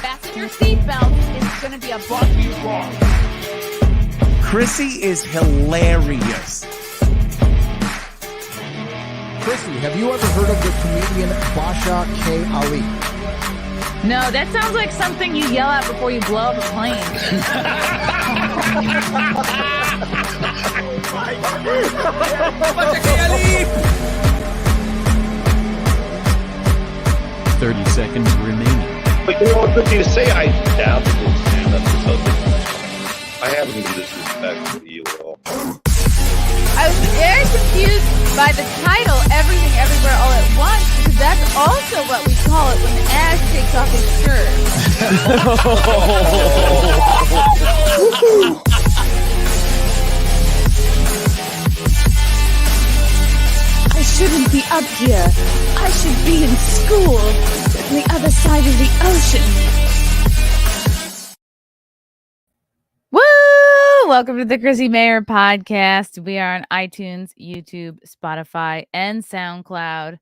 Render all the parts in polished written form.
Fasten your seatbelt. It's going to be a bumpy ride. Chrissie is hilarious. Chrissie, have you ever heard of the comedian Basha K. Ali? No, that sounds like something you yell out before you blow up a plane. 30 seconds remaining. But you know what, good thing to say, I doubt that we'll stand up to something. I haven't been disrespectful to you at all. I was very confused by the title, Everything Everywhere All at Once, because that's also what we call it when Ash takes off his shirt. I shouldn't be up here. I should be in school on the other side of the ocean. Woo! Welcome to the Chrissie Mayr podcast. We are on iTunes, YouTube, Spotify, and SoundCloud.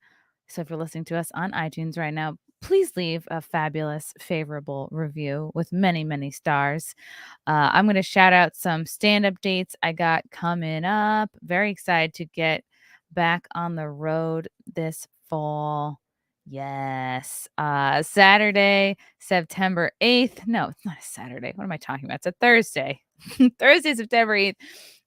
So if you're listening to us on iTunes right now, please leave a fabulous, favorable review with many, many stars. I'm going to shout out some stand-up dates I got coming up. Very excited to get back on the road this fall. Yes. Saturday, September 8th. No, it's not a Saturday. What am I talking about? It's a Thursday. Thursday, September 8th.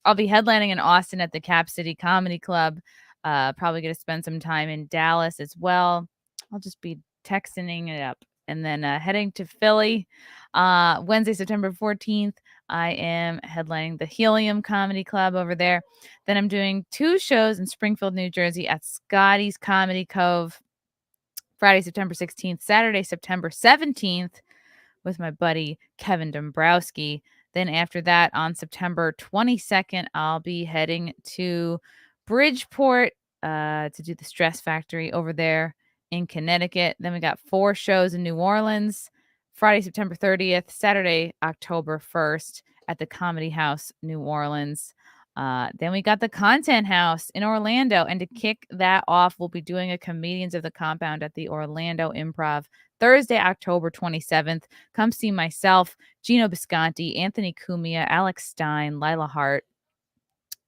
I'll be headlining in Austin at the Cap City Comedy Club. Probably going to spend some time in Dallas as well. I'll just be texting it up. And then heading to Philly. Wednesday, September 14th. I am headlining the Helium Comedy Club over there. Then I'm doing 2 shows in Springfield, New Jersey at Scotty's Comedy Cove. Friday, September 16th, Saturday, September 17th with my buddy Kevin Dombrowski. Then after that, on September 22nd, I'll be heading to Bridgeport to do the Stress Factory over there in Connecticut. Then we got 4 shows in New Orleans. Friday, September 30th, Saturday, October 1st at the Comedy House, New Orleans. Then we got the Content House in Orlando. And to kick that off, we'll be doing a Comedians of the Compound at the Orlando Improv Thursday, October 27th. Come see myself, Gino Bisconti, Anthony Cumia, Alex Stein, Lila Hart,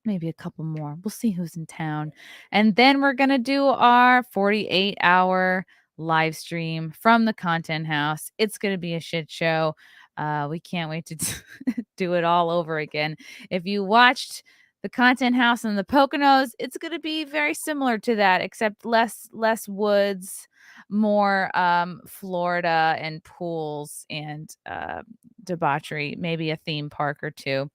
maybe a couple more. We'll see who's in town. And then we're going to do our 48-hour live stream from the Content House. It's going to be a shit show. We can't wait to do it all over again. If you watched the Content House in the Poconos, it's going to be very similar to that, except less woods, more Florida and pools and debauchery, maybe a theme park or 2.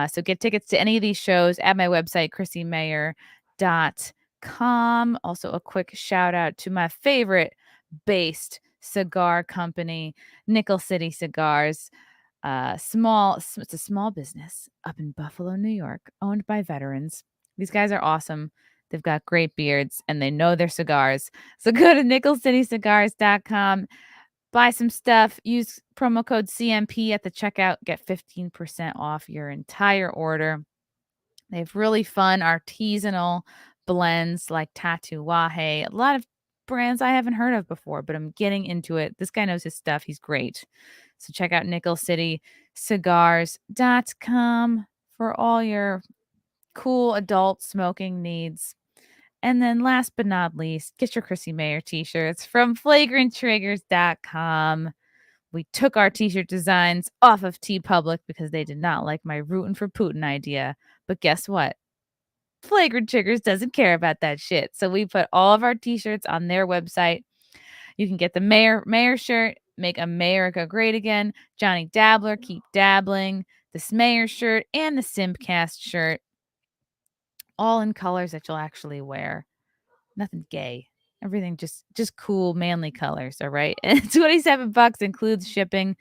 So get tickets to any of these shows at my website, chrissiemayr.com. Also, a quick shout out to my favorite based cigar company, Nickel City Cigars. It's a small business up in Buffalo, New York, owned by veterans. These guys are awesome. They've got great beards and they know their cigars. So go to nickelcitycigars.com, buy some stuff, use promo code CMP at the checkout, get 15% off your entire order. They have really fun artisanal blends like Tattoo Wahe. A lot of brands I haven't heard of before, but I'm getting into it. This guy knows his stuff. He's great. So check out nickelcitycigars.com for all your cool adult smoking needs. And then last but not least, get your Chrissie Mayr t-shirts from flagranttriggers.com. We took our t-shirt designs off of TeePublic because they did not like my rootin' for Putin idea. But guess what? Flagrant Triggers doesn't care about that shit. So we put all of our t-shirts on their website. You can get the Mayor shirt, Make America Great Again, Johnny Dabbler, Keep Dabbling, the Smayer shirt, and the Simpcast shirt. All in colors that you'll actually wear. Nothing gay. Everything just cool, manly colors, all right? And $27 includes shipping.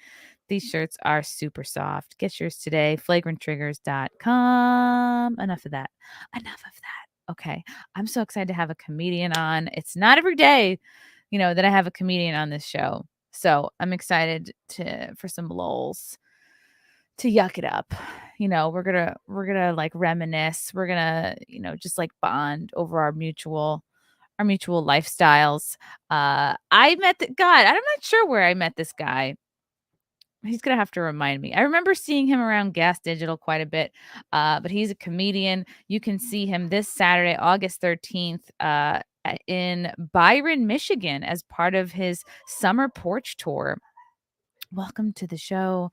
These shirts are super soft. Get yours today, flagranttriggers.com. Enough of that. Okay. I'm so excited to have a comedian on. It's not every day, that I have a comedian on this show. So I'm excited for some lulz to yuck it up. We're gonna like reminisce. We're gonna, just like bond over our mutual lifestyles. I met I'm not sure where I met this guy. He's gonna have to remind me. I remember seeing him around Gas Digital quite a bit, but he's a comedian. You can see him this Saturday, August 13th, in Byron, Michigan, as part of his summer Porch tour. Welcome to the show,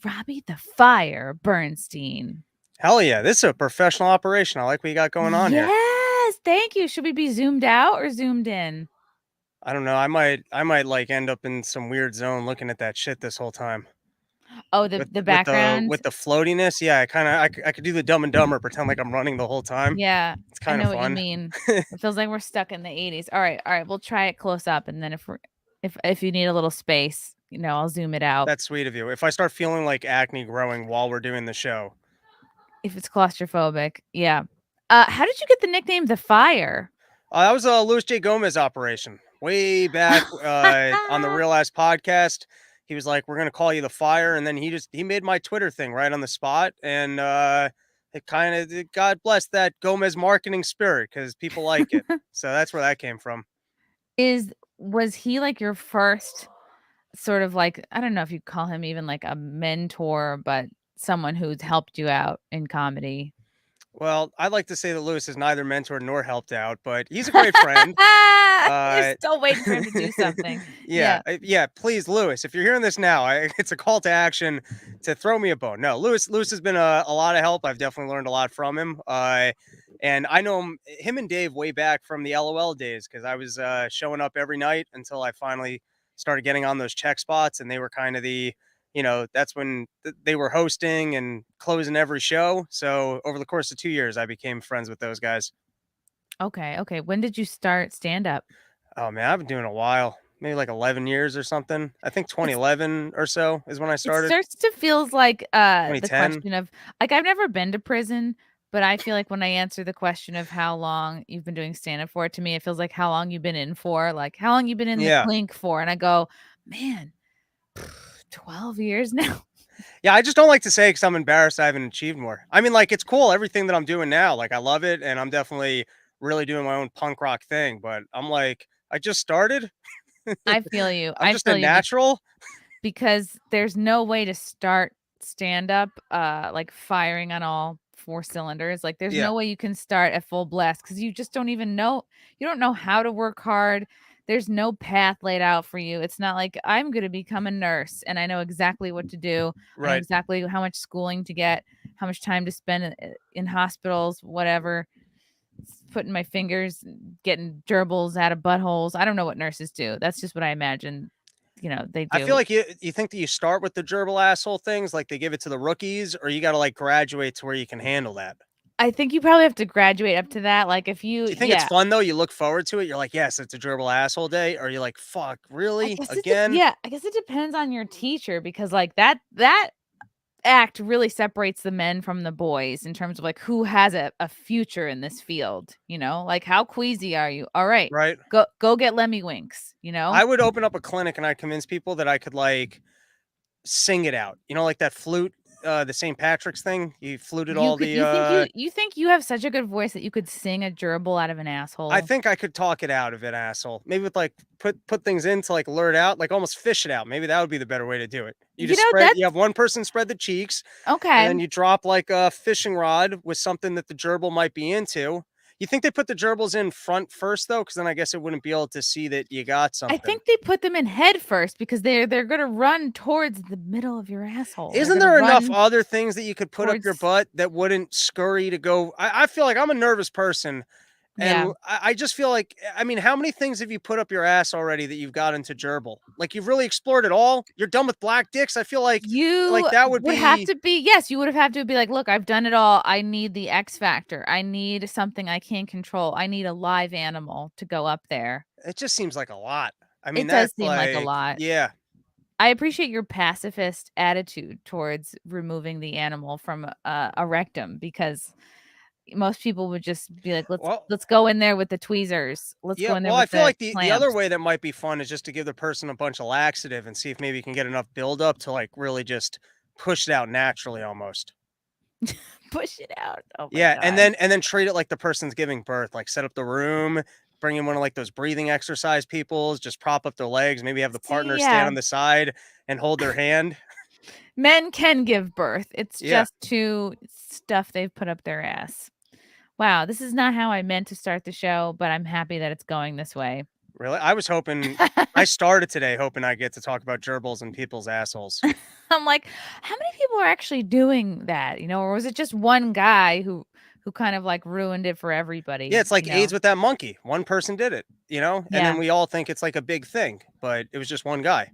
Robbie the Fire Bernstein. Hell yeah, this is a professional operation. I like what you got going on here. Yes, thank you. Should we be zoomed out or zoomed in? I don't know. I might like end up in some weird zone looking at that shit this whole time. Oh, the background. With the floatiness. Yeah, I could do the Dumb and Dumber, pretend like I'm running the whole time. Yeah, It's I kind know of what you fun. mean. It feels like we're stuck in the 80s. All right. We'll try it close up, and then if you need a little space, I'll zoom it out. That's sweet of you. If I start feeling like acne growing while we're doing the show, If it's claustrophobic, yeah. How did you get the nickname The Fire? that was a Louis J. Gomez operation way back on the Real Ass podcast. He was like, "We're gonna call you the Fire," and then he made my Twitter thing right on the spot, and God bless that Gomez marketing spirit because people like it. So that's where that came from. Was he like your first sort of like, I don't know if you call him even like a mentor, but someone who's helped you out in comedy? Well, I'd like to say that Lewis is neither mentored nor helped out, but he's a great friend. You're still waiting for him to do something. Yeah. Please, Lewis, if you're hearing this now, it's a call to action to throw me a bone. No, Lewis has been a lot of help. I've definitely learned a lot from him. And I know him and Dave way back from the LOL days because I was showing up every night until I finally started getting on those check spots, and they were kind of that's when they were hosting and closing every show. So over the course of 2 years, I became friends with those guys. Okay. When did you start stand up? Oh man, I've been doing it a while, maybe like 11 years or something. I think 2011 or so is when I It started. starts to feels like the 2010. question of like, I've never been to prison, but I feel like when I answer the question of how long you've been doing stand up for, to me it feels like how long you've been in for, like how long you've been in the Yeah. clink for, and I go, man, 12 years now. Yeah, I just don't like to say because I'm embarrassed I haven't achieved more. I mean, like, it's cool, everything that I'm doing now. Like, I love it, and I'm definitely really doing my own punk rock thing. But I'm like, I just started. I feel you. I'm just a natural. Because there's no way to start stand up like firing on all 4 cylinders. Like there's Yeah. no way you can start at full blast because you just don't even know. You don't know how to work hard. There's no path laid out for you. It's not like I'm going to become a nurse and I know exactly what to do. I know Right. exactly how much schooling to get, how much time to spend in hospitals, whatever. Putting my fingers, getting gerbils out of buttholes. I don't know what nurses do. That's just what I imagine, they do. I feel like you think that you start with the gerbil asshole things, like they give it to the rookies, or you got to like graduate to where you can handle that. I think you probably have to graduate up to that. Like if you, Do you think it's fun though? You look forward to it. You're like, yes, it's a gerbil asshole day. Or you're like, fuck, really? Again? I guess it depends on your teacher because like that act really separates the men from the boys in terms of like who has a future in this field, like how queasy are you? All right. Right. Go get Lemmy Winks, I would open up a clinic and I'd convince people that I could like sing it out. Like that flute, the St. Patrick's thing. You fluted you think you have such a good voice that you could sing a gerbil out of an asshole? I think I could talk it out of it, asshole. Maybe with like put things in to like lure it out, like almost fish it out. Maybe that would be the better way to do it. You just you have one person spread the cheeks. Okay. And then you drop like a fishing rod with something that the gerbil might be into. You think they put the gerbils in front first though? Because then I guess it wouldn't be able to see that you got something. I think they put them in head first because they're gonna run towards the middle of your asshole. Isn't there enough other things that you could put up your butt that wouldn't scurry to go? I feel like I'm a nervous person. And I just feel like, I mean, how many things have you put up your ass already that you've got into gerbil? Like you've really explored it all. You're done with black dicks. I feel like that would have to be. Yes, you would have had to be like, look, I've done it all. I need the X factor. I need something I can't control. I need a live animal to go up there. It just seems like a lot. I mean, it does seem like a lot. Yeah. I appreciate your pacifist attitude towards removing the animal from a rectum because most people would just be like, let's go in there with the tweezers. Let's go in there. Well, I feel like the other way that might be fun is just to give the person a bunch of laxative and see if maybe you can get enough buildup to like really just push it out naturally almost. Push it out. Oh my God. and then treat it like the person's giving birth. Like set up the room, bring in one of like those breathing exercise peoples, just prop up their legs, maybe have the partner stand on the side and hold their hand. Men can give birth. It's Yeah. just to stuff they've put up their ass. Wow, this is not how I meant to start the show, but I'm happy that it's going this way. Really? I was hoping I started today hoping I get to talk about gerbils and people's assholes. I'm like, how many people are actually doing that? Or was it just one guy who kind of like ruined it for everybody? Yeah, it's like AIDS with that monkey. One person did it, and Yeah. then we all think it's like a big thing, but it was just one guy.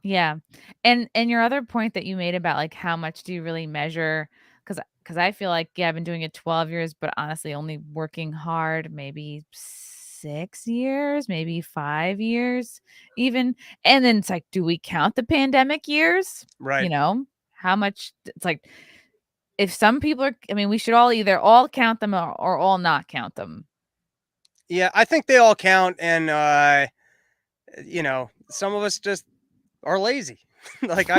Yeah. And your other point that you made about like how much do you really measure? Because I feel like, yeah, I've been doing it 12 years, but honestly only working hard maybe 6 years, maybe 5 years even. And then it's like, do we count the pandemic years? Right. How much it's like, if some people are, I mean, we should all either all count them or all not count them. Yeah, I think they all count, and some of us just are lazy. Like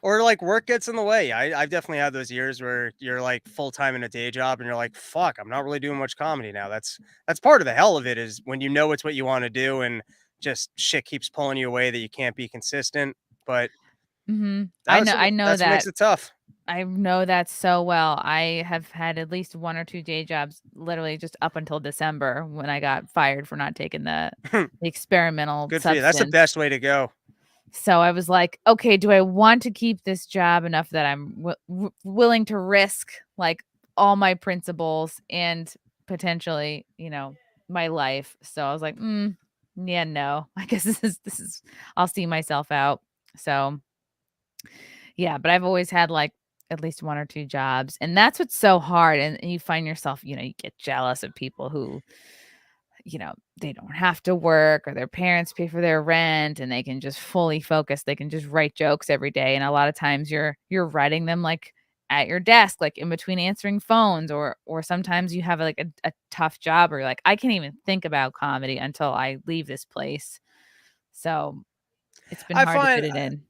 or like work gets in the way. I've definitely had those years where you're like full time in a day job and you're like, fuck, I'm not really doing much comedy now. That's part of the hell of it, is when you know it's what you want to do and just shit keeps pulling you away that you can't be consistent. But I know that's that what makes it tough. I know that so well. I have had at least 1 or 2 day jobs literally just up until December when I got fired for not taking the experimental Good substance. for you. That's the best way to go. So I was like, okay, do I want to keep this job enough that I'm willing to risk like all my principles and potentially, my life? So I was like, yeah, no, I guess this is, I'll see myself out. So yeah, but I've always had like at least 1 or 2 jobs, and that's what's so hard. And you find yourself, you get jealous of people who, they don't have to work, or their parents pay for their rent and they can just fully focus. They can just write jokes every day. And a lot of times you're writing them like at your desk, like in between answering phones, or sometimes you have like a tough job where you're like, I can't even think about comedy until I leave this place. So it's been hard to fit it in.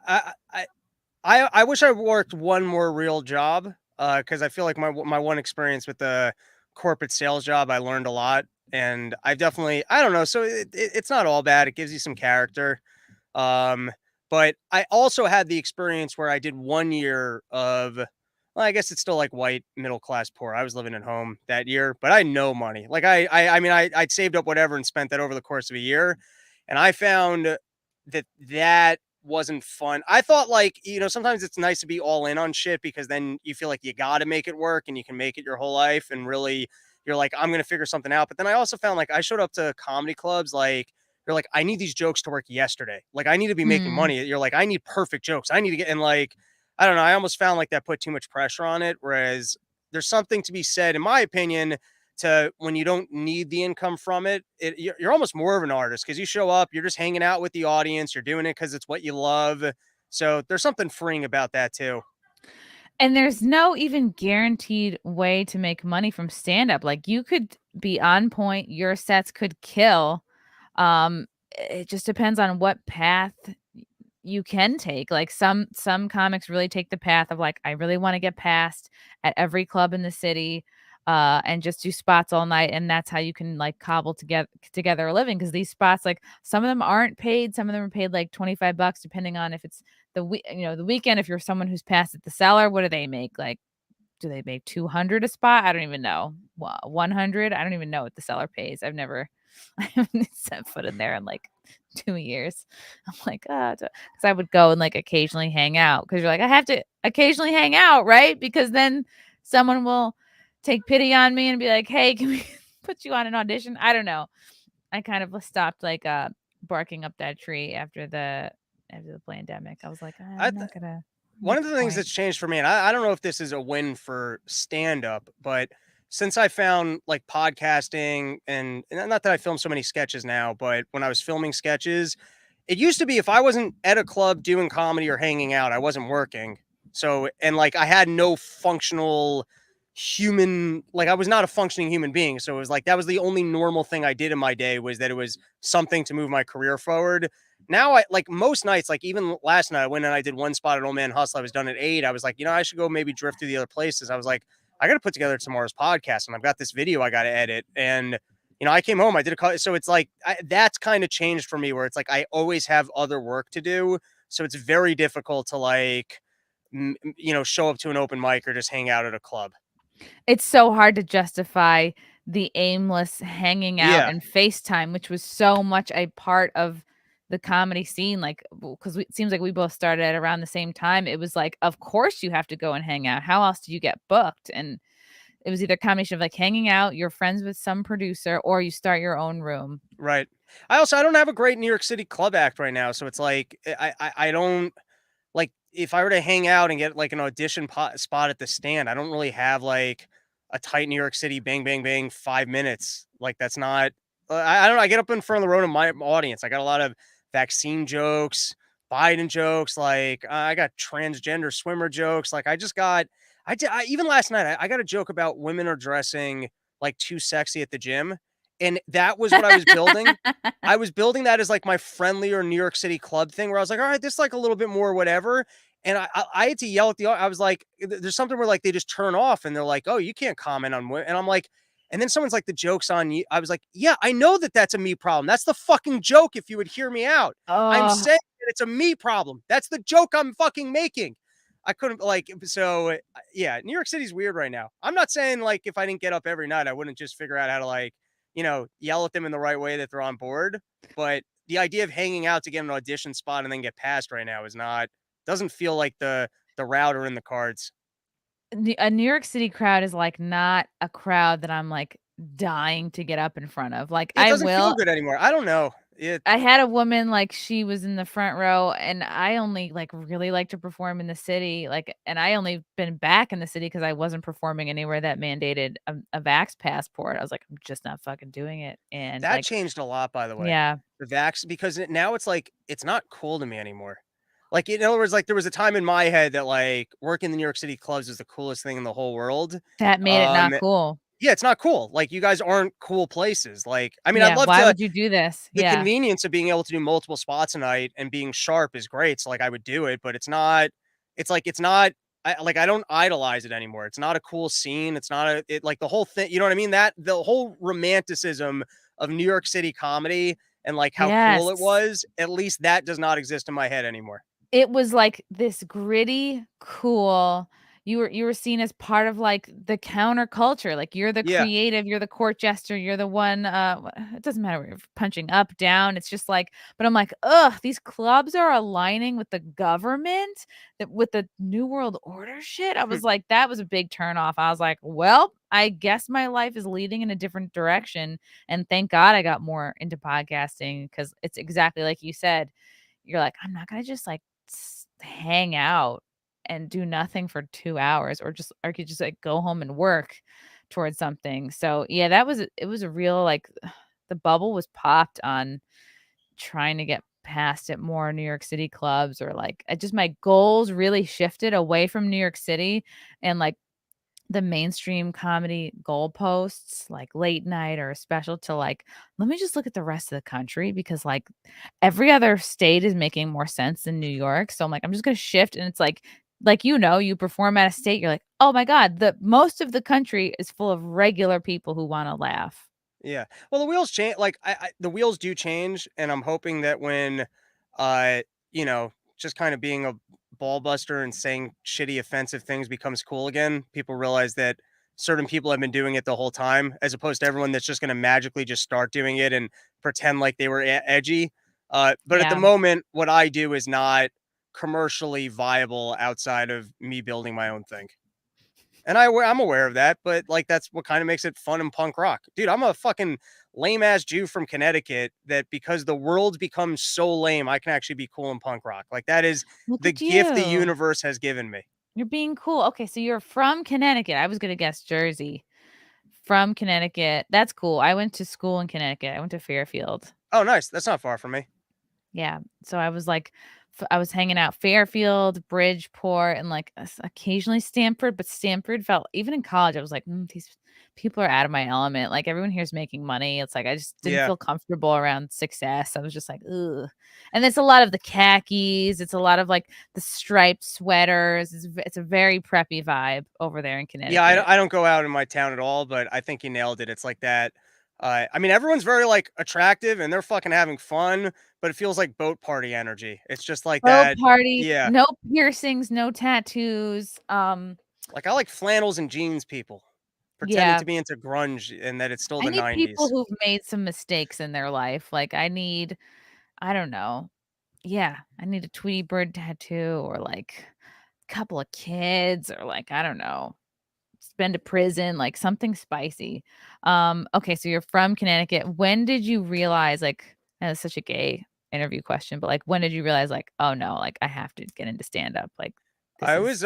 I wish I worked one more real job, because I feel like my one experience with the corporate sales job, I learned a lot, and I don't know. So it's not all bad. It gives you some character. But I also had the experience where I did 1 year of, well, I guess it's still like white, middle class, poor. I was living at home that year, but I had no money. Like I mean, I'd saved up whatever and spent that over the course of a year. And I found that wasn't fun. I thought, like, sometimes it's nice to be all in on shit, because then you feel like you got to make it work and you can make it your whole life. And really you're like, I'm going to figure something out. But then I also found, like, I showed up to comedy clubs, like, you're like, I need these jokes to work yesterday. Like, I need to be making money. You're like, I need perfect jokes. I need to get, and like, I don't know. I almost found like that put too much pressure on it. Whereas there's something to be said, in my opinion, to when you don't need the income from it, you're almost more of an artist, because you show up, you're just hanging out with the audience, you're doing it because it's what you love. So there's something freeing about that too. And there's no even guaranteed way to make money from stand-up. Like, you could be on point, your sets could kill. It just depends on what path you can take. Like, some comics really take the path of like, I really want to get past at every club in the city, and just do spots all night, and that's how you can like cobble together a living. Because these spots, like, some of them aren't paid, some of them are paid like $25, depending on if it's the weekend. If you're someone who's passed at the Cellar, what do they make? Like, do they make 200 a spot? I don't even know. 100? I don't even know what the Cellar pays. I haven't set foot in there in like 2 years. I'm like, because I would go and like occasionally hang out, because you're like, I have to occasionally hang out, right? Because then someone will take pity on me and be like, hey, can we put you on an audition? I don't know. I kind of stopped like barking up that tree after the pandemic. I was like, I'm not gonna. One of the things that's changed for me, and I don't know if this is a win for stand-up, but since I found like podcasting, and not that I film so many sketches now, but when I was filming sketches, it used to be if I wasn't at a club doing comedy or hanging out, I wasn't working. So, and like I had no functional human, like I was not a functioning human being. So it was like, that was the only normal thing I did in my day, was that it was something to move my career forward. Now I like most nights, like even last night I went and I did one spot at Old Man Hustle. I was done at 8. I was like, I should go maybe drift through the other places. I was like, I got to put together tomorrow's podcast, and I've got this video I got to edit. And, I came home, I did a call. So it's like, that's kind of changed for me, where it's like, I always have other work to do. So it's very difficult to like show up to an open mic or just hang out at a club. It's so hard to justify the aimless hanging out Yeah. and FaceTime, which was so much a part of the comedy scene, like, because it seems like we both started at around the same time. It was like, of course you have to go and hang out. How else do you get booked? And it was either a combination of like hanging out, you're friends with some producer, or you start your own room. Right. I don't have a great New York City club act right now, so it's like I don't like if I were to hang out and get like an audition spot at the Stand, I don't really have like a tight New York City bang bang bang 5 minutes. Like that's not. I don't know. I get up in front of the road of my audience. I got a lot of vaccine jokes, Biden jokes. Like I got transgender swimmer jokes. Like I just got. Even last night I got a joke about women are dressing like too sexy at the gym. And that was what I was building. I was building that as like my friendlier New York City club thing where I was like, all right, this is like a little bit more whatever. And I had to yell at I was like, there's something where like they just turn off and they're like, oh, you can't comment on what. And I'm like, and then someone's like, the joke's on you. I was like, yeah, I know that that's a me problem. That's the fucking joke if you would hear me out. I'm Oh, saying that it's a me problem. That's the joke I'm fucking making. I couldn't so yeah, New York City's weird right now. I'm not saying like if I didn't get up every night, I wouldn't just figure out how to like, yell at them in the right way that they're on board. But the idea of hanging out to get an audition spot and then get passed right now doesn't feel like the route or in the cards. a New York City crowd is like not a crowd that I'm like dying to get up in front of. Like It I doesn't feel will. good anymore. I don't know. I had a woman, like, she was in the front row, and I only, like, really like to perform in the city, like, and I only been back in the city because I wasn't performing anywhere that mandated a vax passport. I was like, "I'm just not fucking doing it," and, That like, changed a lot, by the way. yeah. The vax because now it's like it's not cool to me anymore. Like in other words, like there was a time in my head that like working the New York City clubs is the coolest thing in the whole world. That made it Um, not cool. yeah, it's not cool. Like you guys aren't cool places. Like I mean, I'd Yeah, love why to. would you do this? The Yeah. convenience of being able to do multiple spots a night and being sharp is great. So like I would do it, but it's not I don't idolize it anymore. It's not a cool scene. It's not like the whole thing, you know what I mean? That the whole romanticism of New York City comedy and like how cool it Yes. was, at least that does not exist in my head anymore. It was like this gritty, cool, you were seen as part of, like, the counterculture, like, you're the Yeah. creative, you're the court jester, you're the one, it doesn't matter if you're punching up, down, it's just like, but I'm like, "Ugh, these clubs are aligning with the government, with the New World Order shit." I was like, that was a big turn off. I was like, "Well, I guess my life is leading in a different direction," and thank God I got more into podcasting because it's exactly like you said. You're like, "I'm not gonna just, like, hang out and do nothing for 2 hours or just I could just, like, go home and work towards something." So, yeah, it was a real, like, the bubble was popped on trying to get past at more New York City clubs or, like, I just my goals really shifted away from New York City and, like, the mainstream comedy goalposts, like late night or a special to like, let me just look at the rest of the country because like every other state is making more sense than New York. So I'm like, I'm just gonna shift. And it's like, you perform at a state, you're like, oh my God, the most of the country is full of regular people who want to laugh. Yeah. Well, the wheels change. Like the wheels do change, and I'm hoping that when, uh, just kind of being a ball buster and saying shitty, offensive things becomes cool again. People realize that certain people have been doing it the whole time, as opposed to everyone that's just going to magically just start doing it and pretend like they were edgy. But at the Yeah. moment, what I do is not commercially viable outside of me building my own thing. And I'm aware of that, but like that's what kind of makes it fun and punk rock. Dude, I'm a fucking lame ass Jew from Connecticut that because the world becomes so lame, I can actually be cool and punk rock. Like that is Look the at gift the you. universe has given me. You're being cool. Okay, so you're from Connecticut. I was gonna guess Jersey. From Connecticut. That's cool. I went to school in Connecticut. I went to Fairfield. Oh, nice. That's not far from me. Yeah, so I was like I was hanging out Fairfield, Bridgeport, and, like, occasionally Stamford, but Stamford felt even in college, I was like, these people are out of my element, like, everyone here is making money." It's like, I just didn't Yeah. feel comfortable around success. I was just like, "Ugh," and it's a lot of the khakis, it's a lot of, like, the striped sweaters, it's a very preppy vibe over there in Yeah, Connecticut. I don't go out in my town at all, but I think you nailed it. It's like that I mean, everyone's very like attractive and they're fucking having fun, but it feels like boat party energy. It's just like Boat that. party, Yeah. no piercings, no tattoos. Like I like flannels and jeans people pretending Yeah. to be into grunge and that it's still I the need people 90s. who've made some mistakes in their life. Like I don't know. Yeah, I need a Tweety Bird tattoo or like a couple of kids or like, I don't know, been to prison, like something spicy. Okay, so you're from Connecticut. When did you realize like and it's such a gay interview question, but like when did you realize like, oh no, like I have to get into stand up? Like this I is was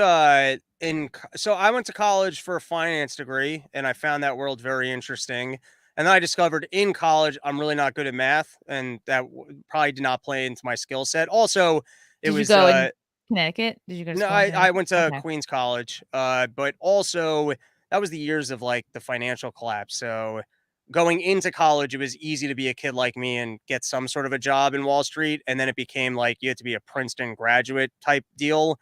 so I went to college for a finance degree and I found that world very interesting. And then I discovered in college I'm really not good at math and that probably did not play into my skill set. Also, it did you was go in Connecticut? Did you go to no, school in I Connecticut? went to Okay. Queens College, but also that was the years of like the financial collapse. So going into college, it was easy to be a kid like me and get some sort of a job in Wall Street, and then it became like you had to be a Princeton graduate type deal.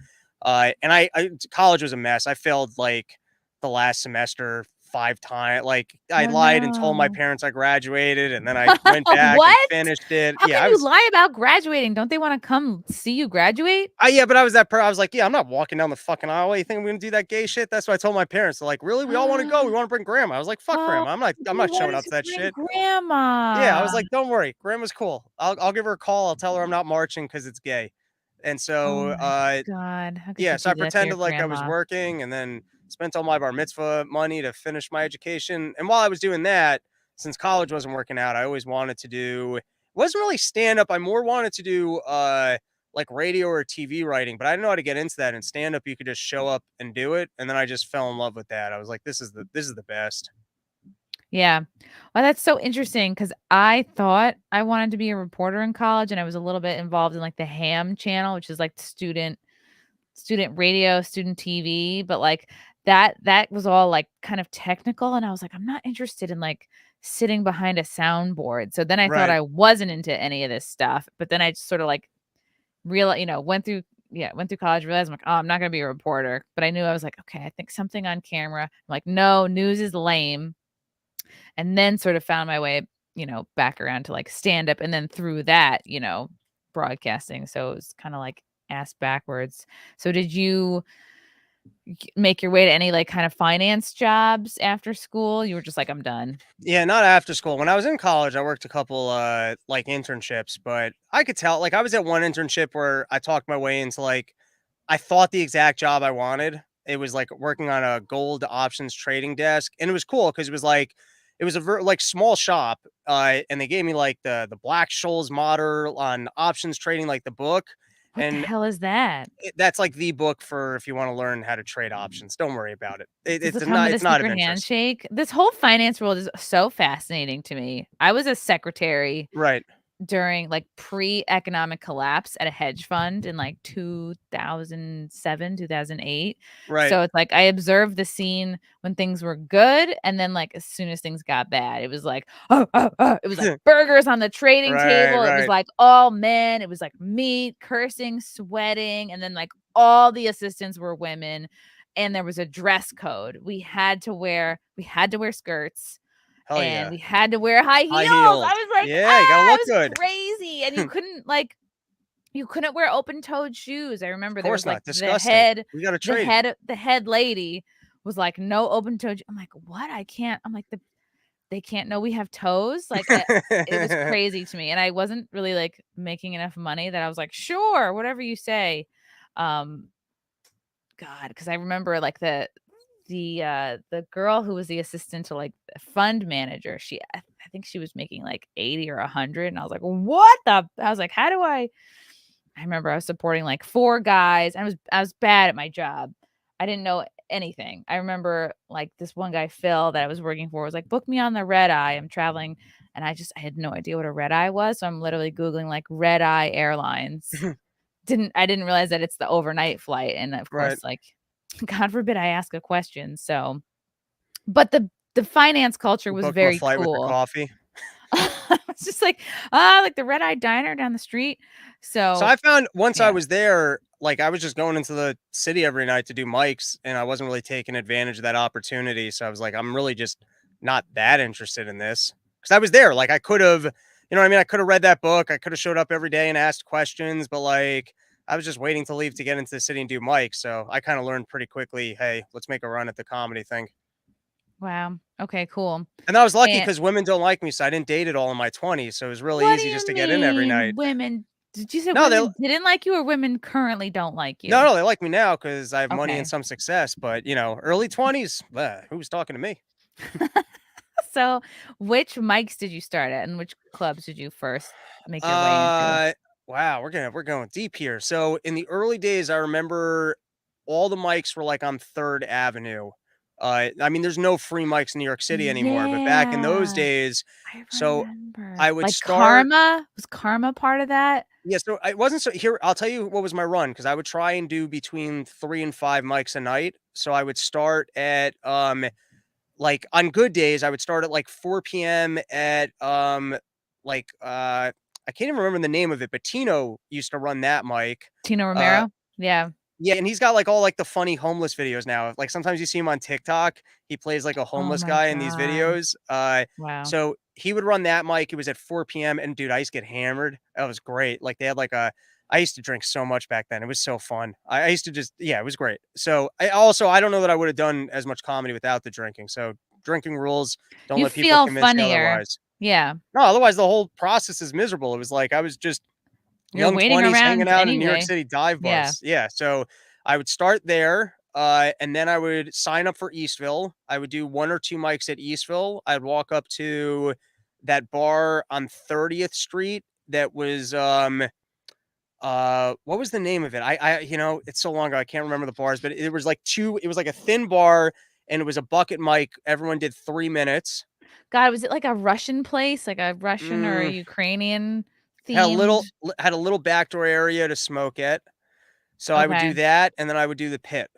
And college was a mess. I failed like the last semester 5 times. Like I Oh lied and told my no. parents I graduated, and then I went back and What? finished it. How Yeah, can I you was lie about graduating? Don't they want to come see you graduate? yeah, but I was I was like, "Yeah, I'm not walking down the fucking aisle. You think I'm gonna do that gay shit?" That's what I told my parents. They're like, "Really? We all wanna go. We wanna bring grandma." I was like, "Fuck Oh, grandma. I'm you not showing wanted up to to that bring shit." Yeah, I was grandma. like, "Don't worry. Grandma's cool. I'll give her a call. I'll tell her I'm not marching because it's gay." And Oh so, my god, how could yeah, you so I do that to your pretended like I was grandma? working and then spent all my bar mitzvah money to finish my education. And while I was doing that, since college wasn't working out, I always wanted to do it wasn't really stand up. I more wanted to do like radio or TV writing, but I didn't know how to get into that. And stand up, you could just show up and do it. And then I just fell in love with that. I was like, this is the best. Yeah. Well, that's so interesting because I thought I wanted to be a reporter in college, and I was a little bit involved in, like, the ham channel, which is, like, student radio, student TV, but, like, that was all, like, kind of technical, and I was like, "I'm not interested in, like, sitting behind a soundboard." So then I thought Right. I wasn't into any of this stuff, but then I just sorta, like, went through college, realized I'm like, "Oh, I'm not gonna be a reporter," but I knew I was like, "Okay, I think something on camera." I'm like, "No, news is lame." And then sort of found my way, back around to like stand up and then through that, broadcasting. So it was kind of like ass backwards. So did you make your way to any like kind of finance jobs after school? You were just like, I'm done. Yeah, not after school. When I was in college, I worked a couple like internships, but I could tell like I was at one internship where I talked my way into like I thought the exact job I wanted. It was like working on a gold options trading desk, and it was cool because it was like it was a like small shop, and they gave me like the Black Scholes model on options trading, like the book, What the and hell is that? that's like the book for if you want to learn how to trade options. Don't worry about it. Does it come with a It's not of secret interest. handshake? This whole finance world is so fascinating to me. I was a secretary Right, during like pre-economic collapse at a hedge fund in like 2007, 2008. right. So it's like I observed the scene when things were good and then like as soon as things got bad, it was like, oh, oh, oh. It was like burgers on the trading Right, table. It was right. like all men. It was like me cursing, sweating, and then like all the assistants were women and there was a dress code. We had to wear skirts Hell and yeah. we had to wear high High heels. heels. I was like, Yeah, you gotta look it was good. crazy. And you couldn't wear open-toed shoes. I Of remember there course was like not. Disgusting. We gotta trade. the head lady was like, no open-toed. I'm like, what? I can't. I'm like, they can't know we have toes. Like it was crazy to me. And I wasn't really like making enough money that I was like, sure, whatever you say. Um, God, because I remember like the girl who was the assistant to like the fund manager, I think she was making like 80 or 100 and I was like, "What the?" I was like, "How do I remember I was supporting like 4 guys. And I was bad at my job. I didn't know anything. I remember like this one guy, Phil, that I was working for was like, "Book me on the red eye. I'm traveling." And I had no idea what a red eye was. So I'm literally Googling like red eye airlines. I didn't realize that it's the overnight flight. And of Right. course, like, God forbid I ask a question. So, but the finance culture was Book 'em a very flight with your cool. coffee. It's just like the red eye diner down the street. So So I found once I yeah. was there, like I was just going into the city every night to do mics and I wasn't really taking advantage of that opportunity. So I was like, I'm really just not that interested in this. because I was there. Like I could have, you know what I mean? I could have read that book. I could have showed up every day and asked questions, but like I was just waiting to leave to get into the city and do mics. So I kind of learned pretty quickly, hey, let's make a run at the comedy thing. Wow. Okay, cool. And I was lucky And because women don't like me, so I didn't date it all in my 20s. So it was really what do easy just you to get in every night. mean women? Did you say No, they women didn't like you or women currently don't like you? no, they like me now because I have money Okay. and some success. But you know, early 20s, who's talking to me? So, which mics did you start at and which clubs did you first make your way into? Uh, wow, we're going deep here. So in the early days, I remember all the mics were like on 3rd Avenue. I mean, there's no free mics in New York City anymore, but back in those Yeah, days, I so remember. I would Like start. Karma? Was Karma part of that? Yeah, so it wasn't so here. I'll tell you what was my run because I would try and do between 3 and 5 mics a night. So I would start at like on good days, I would start at like 4 p.m. at like I can't even remember the name of it, but Tino used to run that mic. Tino Uh Romero? Yeah. yeah, and he's got like all like the funny homeless videos now. Like sometimes you see him on TikTok, he plays like a Oh homeless my guy in these god. videos. Wow. So he would run that mic. It was at 4 p.m. And dude, I used to get hammered. That was great. Like they had like a I used to drink so much back then. It was so fun. I used to just yeah, it was great. So I don't know that I would have done as much comedy without the drinking. So drinking rules, don't You let people feel convince you funnier. otherwise. Yeah. No, otherwise the whole process is miserable. It was like I was just You're young waiting 20s hanging around out in New York anyway. City dive Yeah. bars. Yeah, so I would start there, and then I would sign up for Eastville. I would do 1 or 2 mics at Eastville. I'd walk up to that bar on 30th Street that was, what was the name of it? You know, it's so long ago, I can't remember the bars, but it was like a thin bar, and it was a bucket mic. Everyone did 3 minutes. God, was it like a Russian place? Like a Russian or a Mm, Ukrainian had a themed? little had a little backdoor area to smoke at. So I would do Okay. that, and then I would do the pit.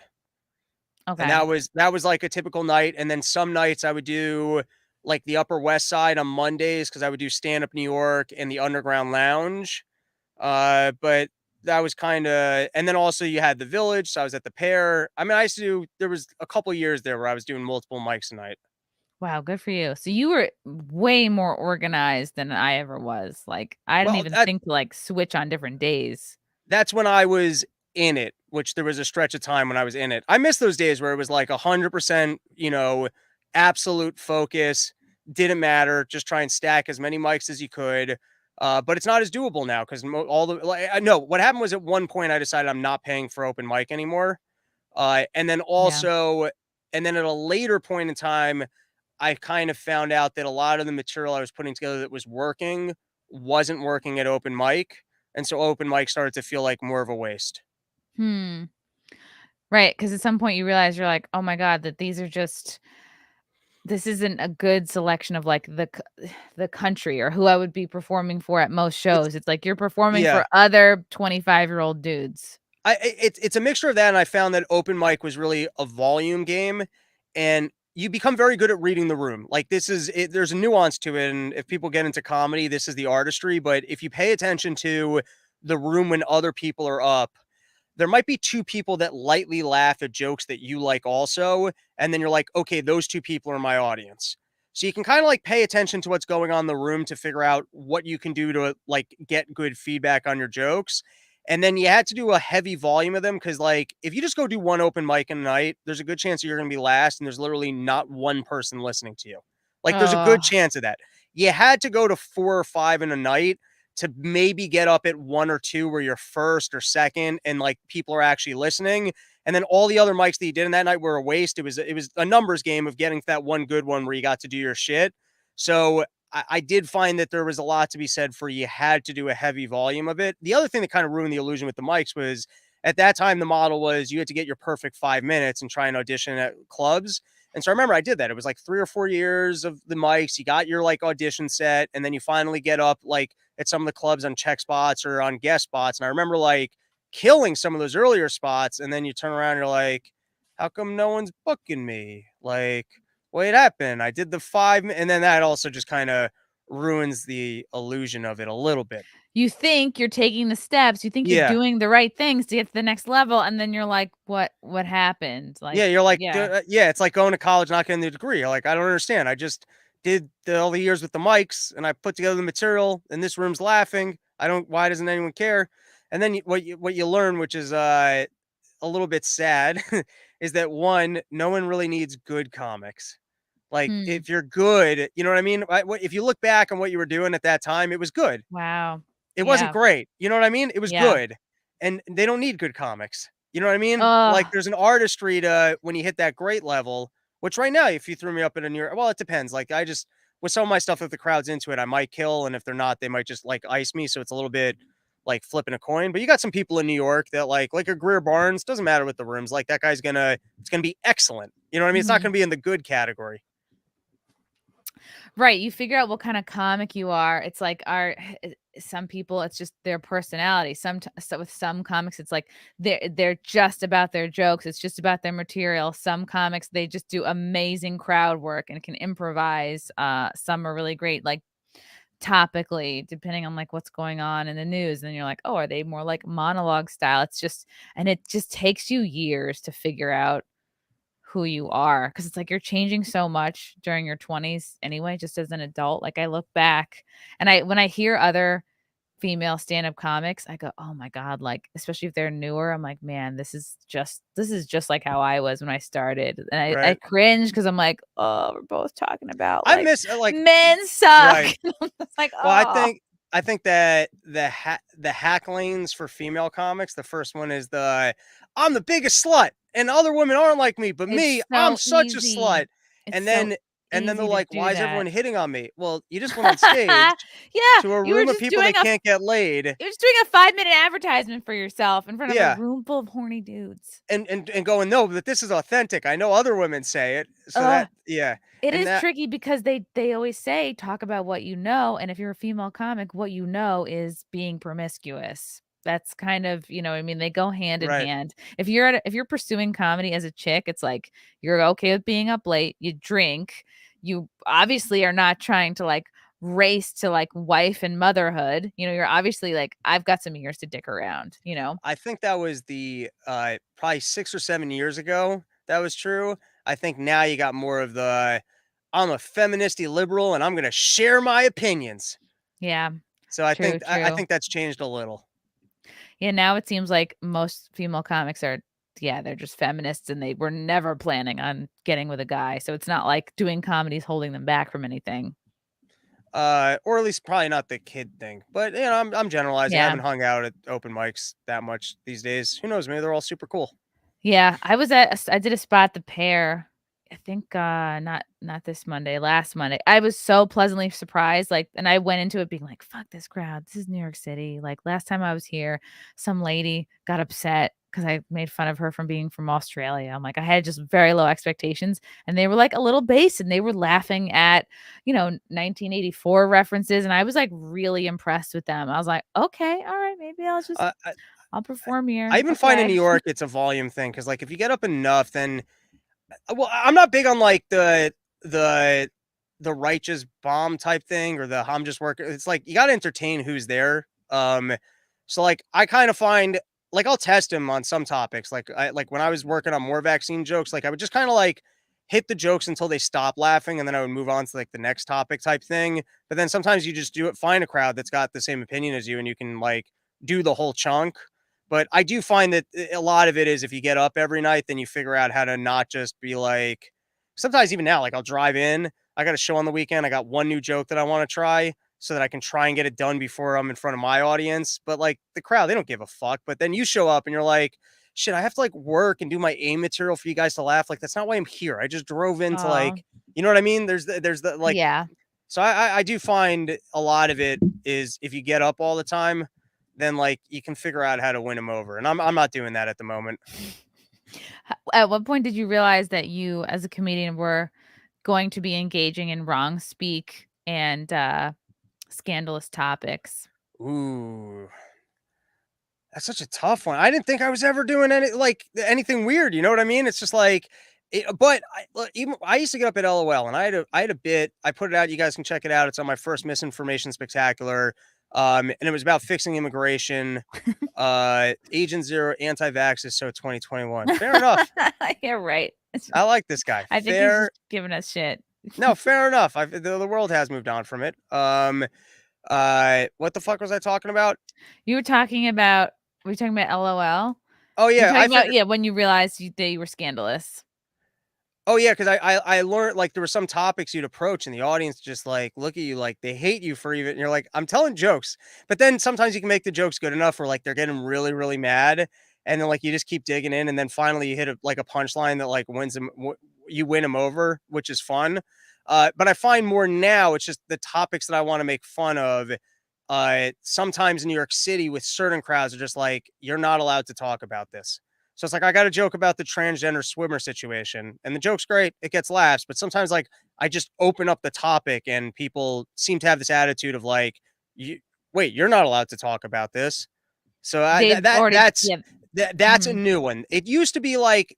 And Okay. that was like a typical night, and then some nights I would do, like, the Upper West Side on Mondays because I would do Stand Up New York and the Underground Lounge, but that was kinda and then also you had the Village, so I was at the Pear. I mean, I used to do there was a couple years there where I was doing multiple mics a night. Wow, good for you. So you were way more organized than I ever was. Like, I didn't Well, even that think to, like, switch on different days. that's when I was in it, which there was a stretch of time when I was in it. I miss those days where it was like 100%, you know, absolute focus, didn't matter, just try and stack as many mics as you could. But it's not as doable now because all the like I know what happened was at one point I decided I'm not paying for open mic anymore. And then Yeah. also, and then at a later point in time, I kind of found out that a lot of the material I was putting together that was working wasn't working at open mic. And so open mic started to feel like more of a waste. Hmm. Right, because at some point you realize you're like, "Oh my god, that these are just this isn't a good selection of, like, the country or who I would be performing for at most It's shows." It's like you're performing yeah. for other 25-year-old dudes. It's a mixture of that, and I found that open mic was really a volume game, and you become very good at reading the room. Like this is it, there's a nuance to it, and if people get into comedy, this is the artistry. But if you pay attention to the room when other people are up, there might be 2 people that lightly laugh at jokes that you like also, and then you're like, okay, those 2 people are my audience. So you can kind of like pay attention to what's going on in the room to figure out what you can do to like get good feedback on your jokes. And then you had to do a heavy volume of them because, like, if you just go do one open mic in a night, there's a good chance that you're going to be last, and there's literally not one person listening to you. Like, there's a good Oh. chance of that. You had to go to 4 or 5 in a night to maybe get up at 1 or 2 where you're first or second, and like people are actually listening. And then all the other mics that you did in that night were a waste. It was a numbers game of getting to that one good one where you got to do your shit. So I did find that there was a lot to be said for you had to do a heavy volume of it. The other thing that kind of ruined the illusion with the mics was at that time the model was you had to get your perfect 5 minutes and try and audition at clubs. And so I remember I did that. It was like 3 or 4 years of the mics. You got your like audition set, and then you finally get up like at some of the clubs on check spots or on guest spots. And I remember like killing some of those earlier spots, and then you turn around and you're like, how come no one's booking me? Like, what happened? I did the 5, and then that also just kind of ruins the illusion of it a little bit. You think you're taking the steps, you think you're Yeah. doing the right things to get to the next level, and then you're like, "What happened?" Like, Yeah. You're like, yeah. yeah, it's like going to college, not getting the degree. You're like, I don't understand. I just did all the years with the mics, and I put together the material, and this room's laughing. Why doesn't anyone care? And then what you learn, which is a little bit sad, is that one, no one really needs good comics. Like Hmm. if you're good, you know what I mean? If you look back on what you were doing at that time, it was good. Wow. It wasn't Yeah. great. You know what I mean? It was Yeah. good. And they don't need good comics. You know what I mean? Like Ugh. there's an artistry to when you hit that great level, which right now, if you threw me up in a near, well, it depends. Like I just, with some of my stuff, if the crowd's into it, I might kill. And if they're not, they might just like ice me. So it's a little bit like flipping a coin. But you got some people in New York that like a Greer Barnes, doesn't matter what the room's like. That guy's it's gonna be excellent. You know what I mean? It's not Mhm. gonna be in the good category. Right, you figure out what kind of comic you are. It's like some people, it's just their personality. So with some comics, it's like they're just about their jokes. It's just about their material. Some comics, they just do amazing crowd work and can improvise. Some are really great, like topically, depending on like what's going on in the news. And you're like, oh, are they more like monologue style? And it just takes you years to figure out who you are, because it's like you're changing so much during your 20s anyway, just as an adult. Like I look back and when I hear other female stand-up comics, I go, oh my God, like especially if they're newer, I'm like, man, this is just like how I was when I started. And I Right. cringe because I'm like, oh, we're both talking about I like miss like men suck. right. It's like, Well, oh. I think that the hack lanes for female comics, the first one is I'm the biggest slut and other women aren't like me, but me, It's I'm so such a easy. slut. It's And so then they're easy to like, do why is that. everyone hitting on me? Well, you just went on stage Yeah, to a you were room of just people doing that can't get laid. you're just doing a 5-minute advertisement for yourself in front of a Yeah. room full of horny dudes. And going, no, but this is authentic. I know other women say it. So Ugh. that yeah. It And is that tricky because they always say, "Talk about what you know," and if you're a female comic, what you know is being promiscuous. That's kind of, you know what I mean? They go hand in right. hand. If you're pursuing comedy as a chick, it's like you're okay with being up late, you drink, you obviously are not trying to, like, race to, like, wife and motherhood, you know, you're obviously like, "I've got some years to dick around," you know? I think that was the probably 6 or 7 years ago that was true. I think now you got more of the I'm a feministy liberal and I'm gonna share my opinions. Yeah. So I True, think I true. think that's changed a little. Yeah, now it seems like most female comics are, yeah, they're just feminists and they were never planning on getting with a guy. So it's not like doing comedy is holding them back from anything. Or at least probably not the kid thing. But you know, I'm generalizing. I Yeah. haven't hung out at open mics that much these days. Who knows? Maybe they're all super cool. Yeah, I did a spot at the Pair. I think not this Monday, last Monday. I was so pleasantly surprised, like, and I went into it being like, "Fuck this crowd. This is New York City." Like last time I was here, some lady got upset because I made fun of her from being from Australia. I'm like, I had just very low expectations, and they were like a little base, and they were laughing at, 1984 references, and I was like really impressed with them. I was like, okay, all right, maybe Uh, I, I'll perform here. I even find in Okay. New York it's a volume thing because like if you get up enough, then well, I'm not big on like the the righteous bomb type thing or the I'm just working. It's like you got to entertain who's there. So like I kind of find like I'll test him on some topics. Like when I was working on more vaccine jokes, like I would just kind of like hit the jokes until they stop laughing, and then I would move on to like the next topic type thing. But then sometimes you just do it, find a crowd that's got the same opinion as you, and you can like do the whole chunk. But I do find that a lot of it is if you get up every night, then you figure out how to not just be like, sometimes even now, like I'll drive in, I got a show on the weekend. I got one new joke that I want to try so that I can try and get it done before I'm in front of my audience. But like the crowd, they don't give a fuck. But then you show up and you're like, shit, I have to like work and do my aim material for you guys to laugh. Like, that's not why I'm here. I just drove into Oh, like, you know what I mean? There's the like, yeah. so I do find a lot of it is if you get up all the time, then like you can figure out how to win them over. And I'm not doing that at the moment. At what point did you realize that you, as a comedian, were going to be engaging in wrong speak and scandalous topics? Ooh, that's such a tough one. I didn't think I was ever doing anything weird. You know what I mean? It's just like, but even I used to get up at LOL, and I had a bit. I put it out. You guys can check it out. It's on my first Misinformation Spectacular. And it was about fixing immigration. Agent Zero, anti-vaxxers. So 2021. Fair enough. Yeah, right. I like this guy. I think he's Fair. just giving us shit. No, fair enough. The world has moved on from it. What the fuck was I talking about? You were talking about were you talking about LOL? Oh You're yeah, talking I about figured. when you realized that you were scandalous. Oh yeah, because I learned like there were some topics you'd approach and the audience just like look at you like they hate you for even. And you're like, I'm telling jokes, but then sometimes you can make the jokes good enough where like they're getting really really mad, and then like you just keep digging in, and then finally you hit like a punchline that like wins them. You win them over, which is fun. But I find more now it's just the topics that I want to make fun of. Sometimes in New York City with certain crowds are just like you're not allowed to talk about this. So it's like I got a joke about the transgender swimmer situation, and the joke's great, it gets laughs, but sometimes like I just open up the topic, and people seem to have this attitude of like, "You wait, you're not allowed to talk about this." So They've already yeah. that's a Mhm. new one. It used to be like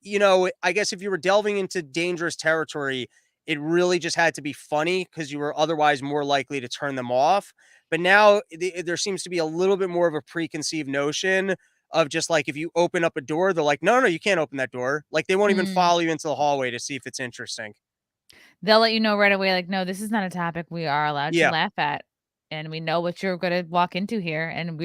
I guess if you were delving into dangerous territory, it really just had to be funny because you were otherwise more likely to turn them off. But now there seems to be a little bit more of a preconceived notion of just like if you open up a door, they're like, no, you can't open that door. Like they won't even Mm. follow you into the hallway to see if it's interesting. They'll let you know right away, like, "No, this is not a topic we are allowed to Yeah. laugh at, and we know what you're gonna walk into here, and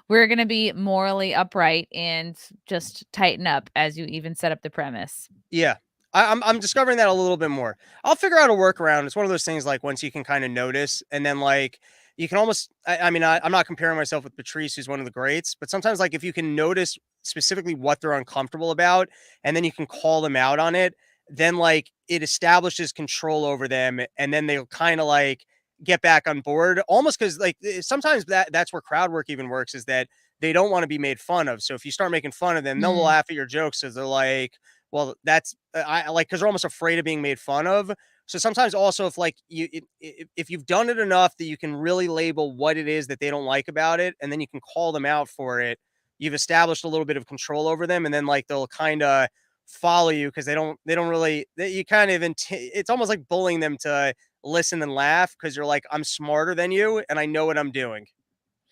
we're gonna be morally upright and just tighten up as you even set up the premise." Yeah. I'm discovering that a little bit more. I'll figure out a workaround. It's one of those things like once you can kind of notice, and then like you can almost. I mean, I'm not comparing myself with Patrice, who's one of the greats, but sometimes like if you can notice specifically what they're uncomfortable about, and then you can call them out on it, then like it establishes control over them, and then they'll kind of like get back on board. Almost because like sometimes that's where crowd work even works is that they don't want to be made fun of. So if you start making fun of them, they'll Mm. laugh at your jokes. So they're like well, that's I like because they're almost afraid of being made fun of. So sometimes also if like if you've done it enough that you can really label what it is that they don't like about it, and then you can call them out for it, you've established a little bit of control over them, and then like they'll kind of follow you because they don't really you kind of it's almost like bullying them to listen and laugh because you're like I'm smarter than you and I know what I'm doing,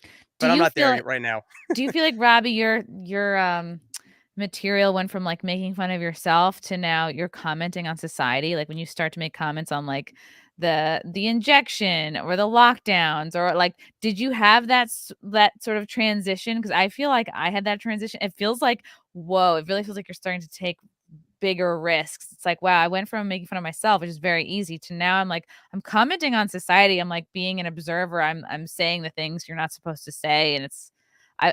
Do but I'm you not feel there like yet right now. do you feel like, Robbie, your material went from, like, making fun of yourself to now you're commenting on society? Like, when you start to make comments on, like, the injection or the lockdowns or, like, did you have that sort of transition? Because I feel like I had that transition. It feels like, whoa, it really feels like you're starting to take bigger risks. It's like, wow, I went from making fun of myself, which is very easy, to now I'm like, I'm commenting on society. I'm like being an observer. I'm saying the things you're not supposed to say. And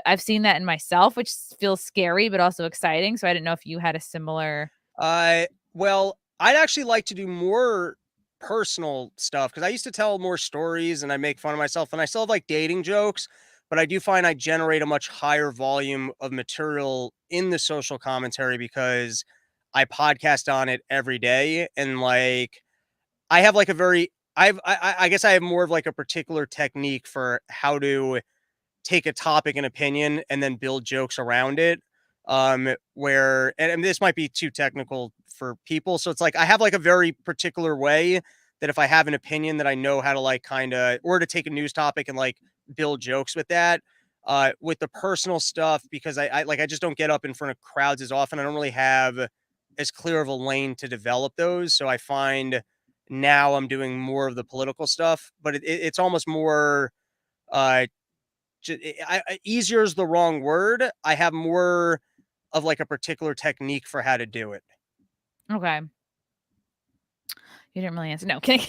I've seen that in myself, which feels scary, but also exciting. So I didn't know if you had a similar. Well, I'd actually like to do more personal stuff because I used to tell more stories and I make fun of myself and I still have like dating jokes, but I do find I generate a much higher volume of material in the social commentary because I podcast on it every day and like I have like a very I guess I have more of like a particular technique for how to take a topic and opinion and then build jokes around it. Where and this might be too technical for people. So it's like I have like a very particular way that if I have an opinion that I know how to like kind of or to take a news topic and like build jokes with that. With the personal stuff, because I just don't get up in front of crowds as often. I don't really have as clear of a lane to develop those. So I find now I'm doing more of the political stuff, but it's almost more uh easier is the wrong word. I have more of like a particular technique for how to do it. Okay. You didn't really answer. No, kidding.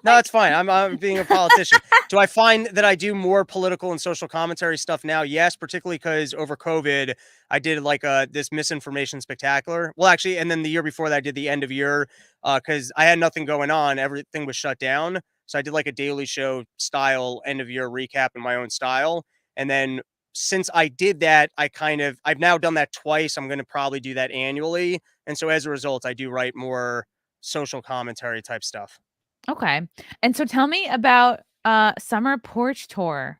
No, it's fine. I'm being a politician. Do I find that I do more political and social commentary stuff now? Yes, particularly because over COVID, I did like this misinformation spectacular. Well, actually, and then the year before that, I did the end of year because I had nothing going on. Everything was shut down. So I did like a daily show style end of year recap in my own style. And then since I did that, I've now done that twice. I'm going to probably do that annually. And so as a result, I do write more social commentary type stuff. Okay. And so tell me about summer porch tour.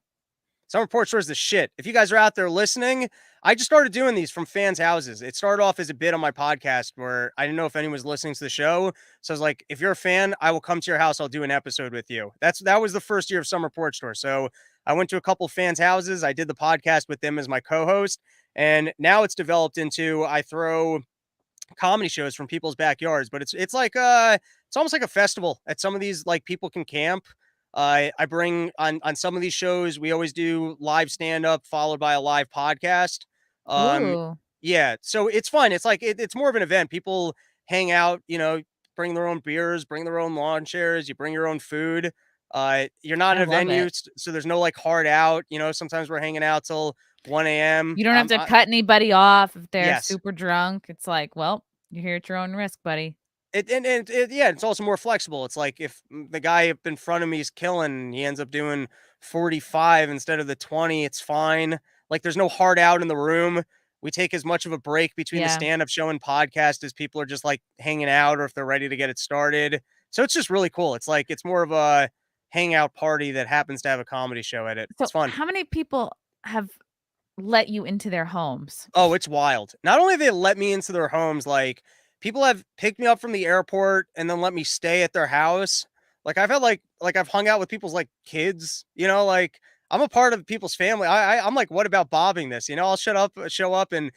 Summer Porch Tour is the shit. If you guys are out there listening, I just started doing these from fans' houses. It started off as a bit on my podcast where I didn't know if anyone was listening to the show. So I was like, if you're a fan, I will come to your house. I'll do an episode with you. That was the first year of Summer Porch Tour. So I went to a couple fans' houses. I did the podcast with them as my co-host. And now it's developed into I throw comedy shows from people's backyards, but it's like it's almost like a festival. At some of these, like, people can camp. I bring on some of these shows, we always do live stand up followed by a live podcast. Um, Ooh. yeah, so it's fun. It's like it's more of an event. People hang out, bring their own beers, bring their own lawn chairs. You bring your own food. You're not I in a love venue, it. so there's no like hard out. Sometimes we're hanging out till 1 a.m. You don't have to cut anybody off if they're Yes, super drunk. It's like, well, you're here at your own risk, buddy. yeah, it's also more flexible. It's like if the guy up in front of me is killing, he ends up doing 45 instead of the 20, it's fine. Like there's no hard out in the room. We take as much of a break between the Yeah. stand-up show and podcast as people are just like hanging out or if they're ready to get it started. So it's just really cool. It's like it's more of a hangout party that happens to have a comedy show at it. So It's fun. how many people have let you into their homes? Oh, it's wild. Not only have they let me into their homes, like people have picked me up from the airport and then let me stay at their house. Like I've had like I've hung out with people's like kids, like I'm a part of people's family. I'm like, what about bobbing this? I'll show up and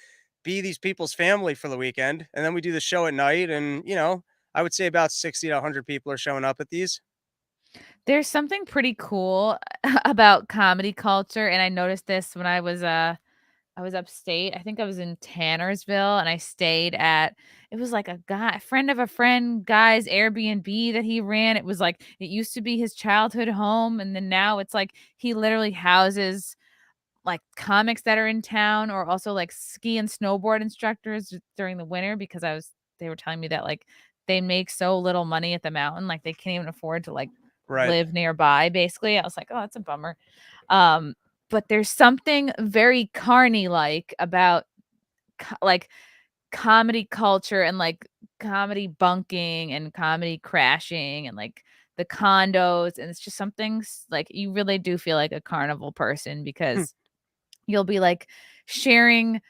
be these people's family for the weekend. And then we do the show at night. And, I would say about 60 to 100 people are showing up at these. There's something pretty cool about comedy culture, and I noticed this when I was upstate. I think I was in Tannersville, and I stayed at it was like a friend of a friend guy's Airbnb that he ran. It was like it used to be his childhood home, and then now it's like he literally houses like comics that are in town or also like ski and snowboard instructors during the winter because they were telling me that like they make so little money at the mountain, like they can't even afford to like Right. live nearby basically. I was like, "Oh, that's a bummer." Um, but there's something very carny like about like comedy culture and like comedy bunking and comedy crashing and like the condos, and it's just something like you really do feel like a carnival person because you'll be like sharing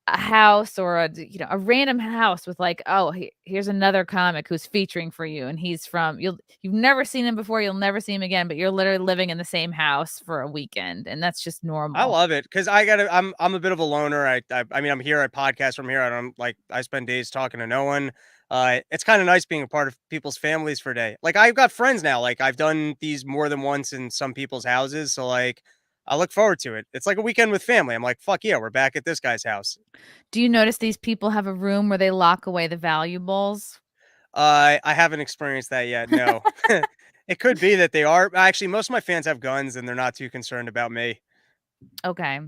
a house or a random house with like, oh, here's another comic who's featuring for you, and you've never seen him before, you'll never see him again, but you're literally living in the same house for a weekend, and that's just I normal. love it because I'm a bit of a loner. I mean, I'm here. I podcast from here. I don't like. I spend days talking to no one. It's kind of nice being a part of people's families for a day. Like I've got friends now. Like I've done these more than once in some people's houses. So like, I look forward to it. It's like a weekend with family. I'm like, fuck yeah, we're back at this guy's house. Do you notice these people have a room where they lock away the valuables? I haven't experienced that yet. No, it could be that they are. Actually, most of my fans have guns and they're not too concerned about me. Okay.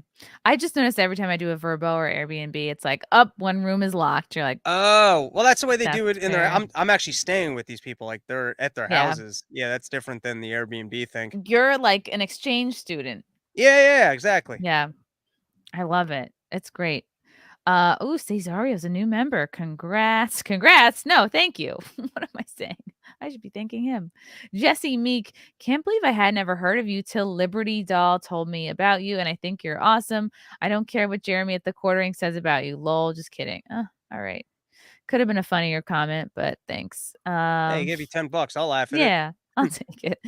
I just noticed every time I do a Verbo or Airbnb, it's like, up, one room is locked. You're like, Oh, well, that's the way they do that's it in their fair. I'm actually staying with these people, like, they're at their Yeah. houses. Yeah, that's different than the Airbnb thing. You're like an exchange student. Yeah, exactly. Yeah. I love it. It's great. Oh, Cesario's a new member. Congrats. Congrats. No, thank you. What am I saying? I should be thanking him. Jesse Meek, can't believe I had never heard of you till Liberty Doll told me about you, and I think you're awesome. I don't care what Jeremy at the quartering says about you. Lol, just kidding. All right. Could have been a funnier comment, but thanks. Hey, he gave you $10. I'll laugh at it. Yeah, I'll take it.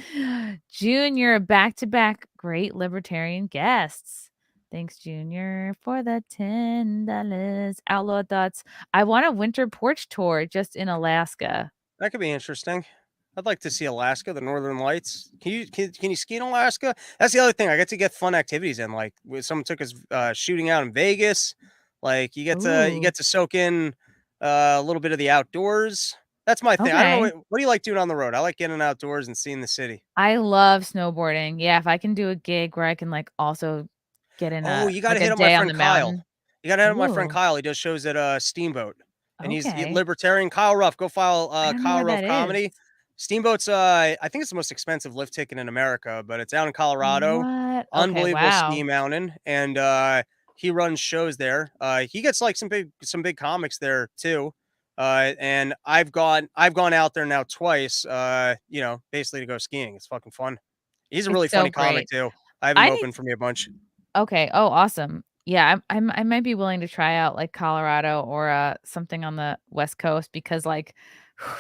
Junior, back-to-back great libertarian guests. Thanks, Junior, for the $10. Outlaw Thoughts. I want a winter porch tour just in Alaska. That could be interesting. I'd like to see Alaska, the Northern Lights. Can you ski in Alaska? That's the other thing. I get to get fun activities in. Like someone took us shooting out in Vegas. Like you Ooh, get to soak in a little bit of the outdoors. That's my thing. I don't know okay. what do you like doing on the road? I like getting outdoors and seeing the city. I love snowboarding. Yeah, if I can do a gig where I can, like, also get in Oh, you gotta a hit up my day on friend the Kyle. mountain. You gotta hit up my friend Ooh, Kyle. He does shows at Steamboat, and he's okay. libertarian. Kyle Ruff. Go follow I don't know Kyle where Ruff that is. comedy. Steamboat's I think it's the most expensive lift ticket in America, but it's out in Colorado. What? Okay, Unbelievable ski wow. mountain, and he runs shows there. He gets like some big comics there too. And I've gone out there now twice. Basically to go skiing. It's fucking fun. He's a It's really so funny comic great. too. I have him I need open for me a bunch. Okay. Oh, awesome. Yeah, I might be willing to try out like Colorado or something on the West Coast because like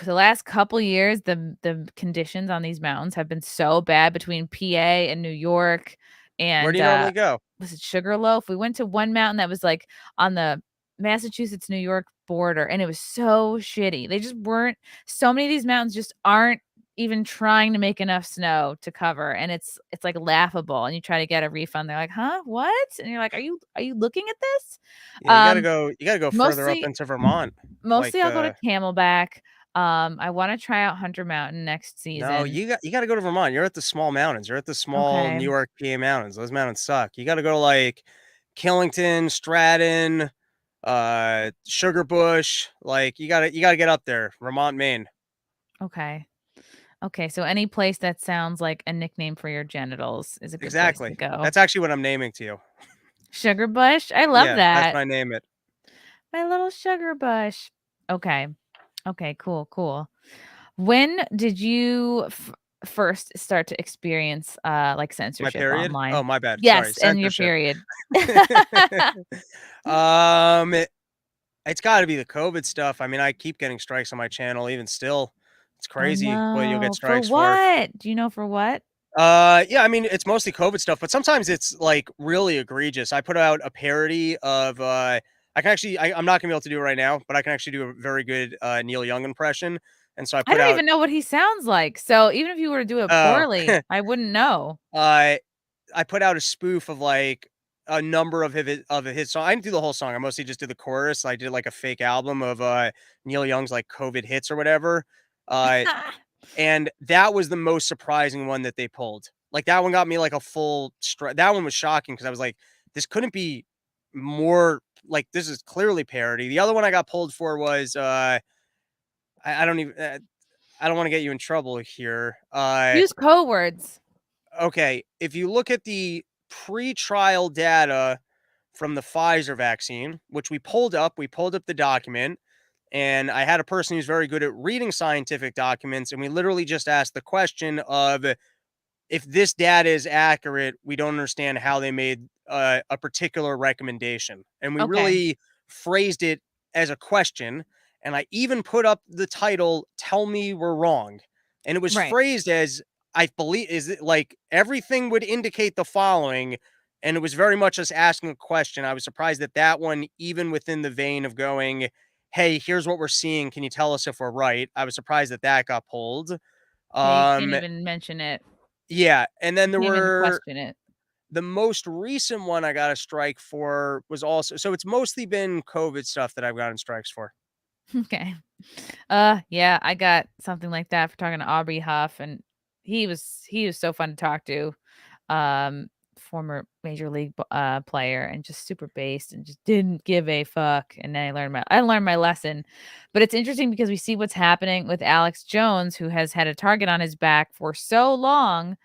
the last couple years the conditions on these mountains have been so bad between PA and New York Where do and you normally go? was it Sugarloaf? We went to one mountain that was like on the Massachusetts New York border, and it was so shitty. They just weren't. So many of these mountains just aren't even trying to make enough snow to cover, and it's like laughable. And you try to get a refund, they're like, "Huh, what?" And you're like, "Are you looking at this?" Yeah, you gotta go further up Mostly, into Vermont. mostly I'll go to Camelback. I want to try out Hunter Mountain next No, season. you gotta go to Vermont. You're at the small mountains. You're at the small Okay. New York, PA mountains. Those mountains suck. You gotta go to like Killington, Stratton, Sugarbush. Like you gotta get up there. Vermont, Maine. Okay. Okay, so any place that sounds like a nickname for your genitals is a good place to Exactly. go. That's actually what I'm naming to you. Sugar Bush? I love Yeah, that's that. what I name it. My little sugar bush. Okay. Okay, cool, cool. When did you first start to experience like My censorship period? Oh, online? my bad. Sorry, Yes, and your censorship. period. um, it, it's got to be the COVID stuff. I mean, I keep getting strikes on my channel, even still. It's Oh crazy what you'll get no. For strikes for. what? Do you know for what? Yeah, I mean, it's mostly COVID stuff, but sometimes it's like really egregious. I put out a parody of I can actually I'm not gonna be able to do it right now, but I can actually do a very good Neil Young impression. And so I I put don't out even know what he sounds like. So even if you were to do it oh poorly, I wouldn't know. I put out a spoof of like a number of his song. I didn't do the whole song. I mostly just did the chorus. I did like a fake album of Neil Young's like COVID hits or whatever. Uh And that was the most surprising one that they pulled. Like, that one got me, like, a full that one was shocking because I was like, "This couldn't be more like, this is clearly parody." The other one I got pulled for was, I don't even, I don't wanna get you in trouble here. Use code words. Okay, if you look at the pre-trial data from the Pfizer vaccine, which we pulled up the document, and I had a person who's very good at reading scientific documents, and we literally just asked the question of if this data is accurate, we don't understand how they made a particular recommendation. And we Okay. really phrased it as a question. And I even put up the title, Tell Me We're Wrong. And it was Right. phrased as, I believe, is it like everything would indicate the following. And it was very much us asking a question. I was surprised that that one, even within the vein of going, hey, here's what we're seeing. Can you tell us if we're right? I was surprised that that got pulled. Yeah, you can't Um, even mention it. yeah, and then You there can't even were question it. the most recent one I got a strike for was also, so it's mostly been COVID stuff that I've gotten strikes for. Okay. Yeah, I got something like that for talking to Aubrey Huff, and he was so fun to talk to. Um, Former major league player, and just super based and just didn't give a fuck. And then I learned my lesson. But it's interesting because we see what's happening with Alex Jones, who has had a target on his back for so long.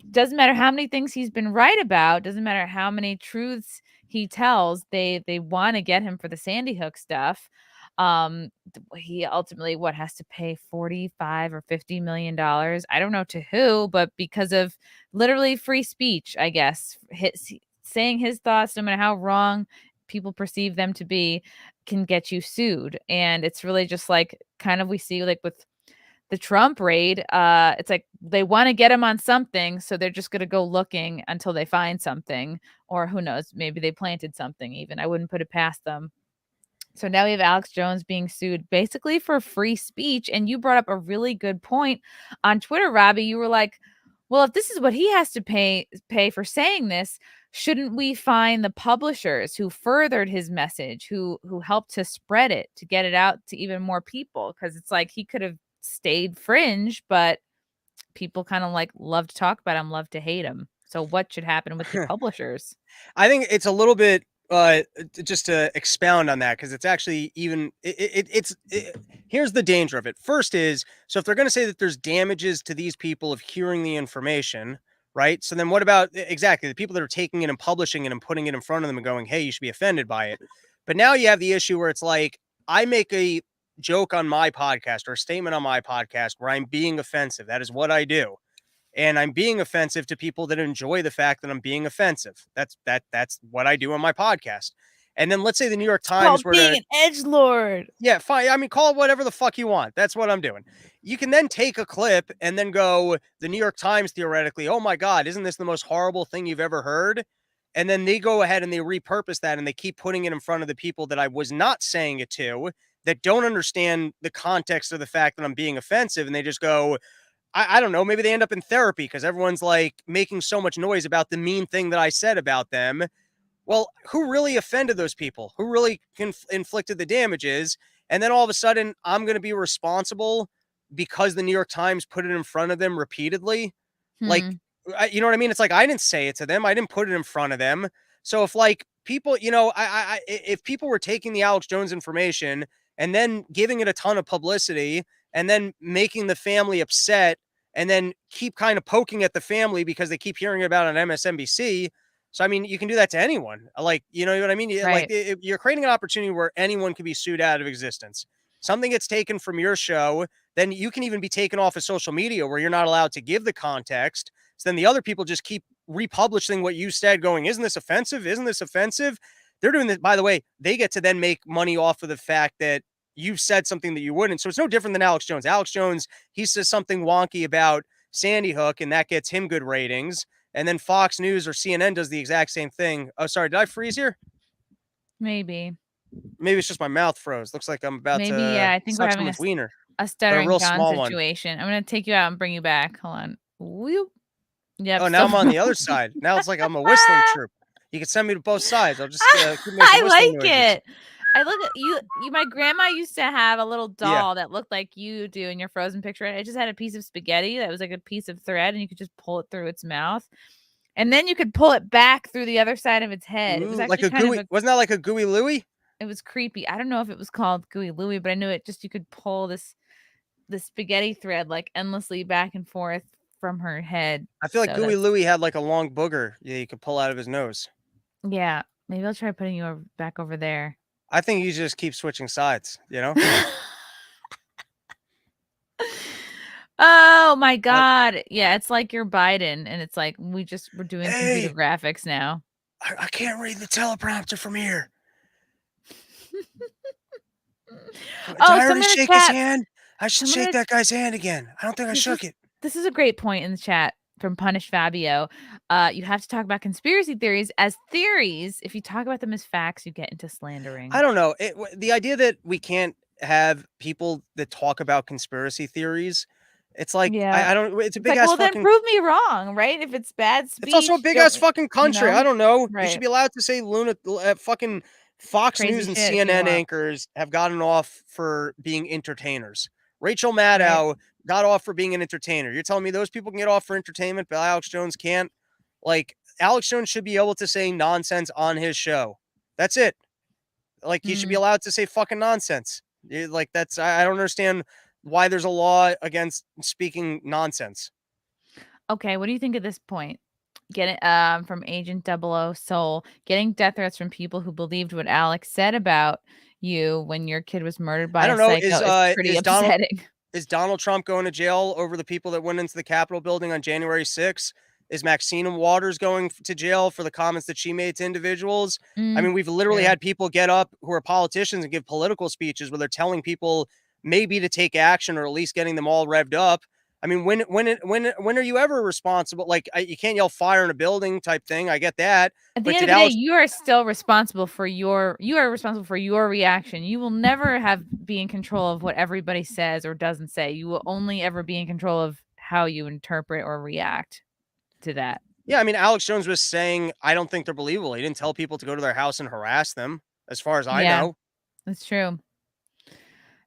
Doesn't matter how many things he's been right about, doesn't matter how many truths he tells, they want to get him for the Sandy Hook stuff. He ultimately has to pay 45 or 50 million dollars. I don't know to who, but because of literally free speech, I guess. Saying his thoughts, no matter how wrong people perceive them to be, can get you sued. And it's really just like kind of we see like with the Trump raid, it's like they want to get him on something, so they're just going to go looking until they find something, or who knows, maybe they planted something even. I wouldn't put it past them. So now we have Alex Jones being sued basically for free speech. And you brought up a really good point on Twitter, Robbie. You were like, well, if this is what he has to pay for saying this, shouldn't we find the publishers who furthered his message, who helped to spread it, to get it out to even more people? Because it's like he could have stayed fringe, but people kind of like love to talk about him, love to hate him. So what should happen with the publishers? I think it's a little bit just to expound on that, because it's actually even here's the danger of it. First is, so if they're going to say that there's damages to these people of hearing the information, right? So then what about exactly the people that are taking it and publishing it and putting it in front of them and going, hey, you should be offended by it? But now you have the issue where it's like, I make a joke on my podcast or a statement on my podcast where I'm being offensive. That is what I do. And I'm being offensive to people that enjoy the fact that I'm being offensive. That's what I do on my podcast. And then let's say the New York Times were Being to, an edgelord. yeah, fine. I mean, call it whatever the fuck you want. That's what I'm doing. You can then take a clip and then go, the New York Times theoretically, oh my God, isn't this the most horrible thing you've ever heard? And then they go ahead and they repurpose that and they keep putting it in front of the people that I was not saying it to, that don't understand the context of the fact that I'm being offensive. And they just go, I don't know, maybe they end up in therapy because everyone's like making so much noise about the mean thing that I said about them. Well, who really offended those people? Who really inflicted the damages? And then all of a sudden, I'm going to be responsible because the New York Times put it in front of them repeatedly. Like, you know what I mean? It's like, I didn't say it to them. I didn't put it in front of them. So if like people, you know, if people were taking the Alex Jones information and then giving it a ton of publicity and then making the family upset and then keep kind of poking at the family because they keep hearing about it on MSNBC. So, I mean, you can do that to anyone. Like, you know what I mean? Right. Like, you're creating an opportunity where anyone can be sued out of existence. Something gets taken from your show, then you can even be taken off of social media where you're not allowed to give the context. So then the other people just keep republishing what you said going, isn't this offensive? Isn't this offensive? They're doing this, by the way, they get to then make money off of the fact that you've said something that you wouldn't. So it's no different than Alex Jones. Alex Jones, he says something wonky about Sandy Hook and that gets him good ratings. And then Fox News or CNN does the exact same thing. Oh, sorry. Did I freeze here? Maybe it's just my mouth froze. Looks like I'm about to yeah, I think we're suck having someone's wiener. a stuttering real John small one. situation. I'm going to take you out and bring you back. Hold on. Whoop. Yep. Oh, now I'm on the other side. Now it's like I'm a whistling troop. You can send me to both sides. I'll just keep making I whistling like noises. it. I look at you. My grandma used to have a little doll that looked like you do in your Frozen picture. It just had a piece of spaghetti that was like a piece of thread, and you could just pull it through its mouth, and then you could pull it back through the other side of its head. Ooh, It was like actually a gooey. Wasn't that like a Gooey Louie? It was creepy. I don't know if it was called Gooey Louie, but I knew it just you could pull the spaghetti thread like endlessly back and forth from her head. I feel like Gooey Louie had like a long booger. Yeah, you could pull out of his nose. Yeah, maybe I'll try putting you back over there. I think you just keep switching sides, you know? Oh my God. Yeah, it's like you're Biden and it's like we're doing computer graphics now. I can't read the teleprompter from here. Did I already shake his hand? I should shake that guy's hand again. I don't think I shook it. This is a great point in the chat from Punish Fabio. You have to talk about conspiracy theories as theories. If you talk about them as facts, you get into slandering. I don't know. The idea that we can't have people that talk about conspiracy theories, it's like, I don't, it's a big ass fucking... then prove me wrong, right? If it's bad speech. It's also a big ass fucking country. I don't know. Right. You should be allowed to say fucking Fox Crazy News and shit CNN anchors have gotten off for being entertainers. Rachel Maddow got off for being an entertainer. You're telling me those people can get off for entertainment, but Alex Jones can't? Like, Alex Jones should be able to say nonsense on his show. That's it. Like, he should be allowed to say fucking nonsense. Like, that's, I don't understand why there's a law against speaking nonsense. Okay, what do you think at this point? Get it from Agent 00 Soul, getting death threats from people who believed what Alex said about you when your kid was murdered by a psycho is pretty upsetting. Is Donald Trump going to jail over the people that went into the Capitol building on January 6th? Is Maxine Waters going to jail for the comments that she made to individuals? I mean, we've literally had people get up who are politicians and give political speeches where they're telling people maybe to take action or at least getting them all revved up. I mean, when are you ever responsible? Like, you can't yell fire in a building type thing. I get that. At the end of the day, you are still responsible for your reaction. You will never be in control of what everybody says or doesn't say. You will only ever be in control of how you interpret or react to that. Yeah, I mean, Alex Jones was saying, I don't think they're believable. He didn't tell people to go to their house and harass them, as far as I know. That's true.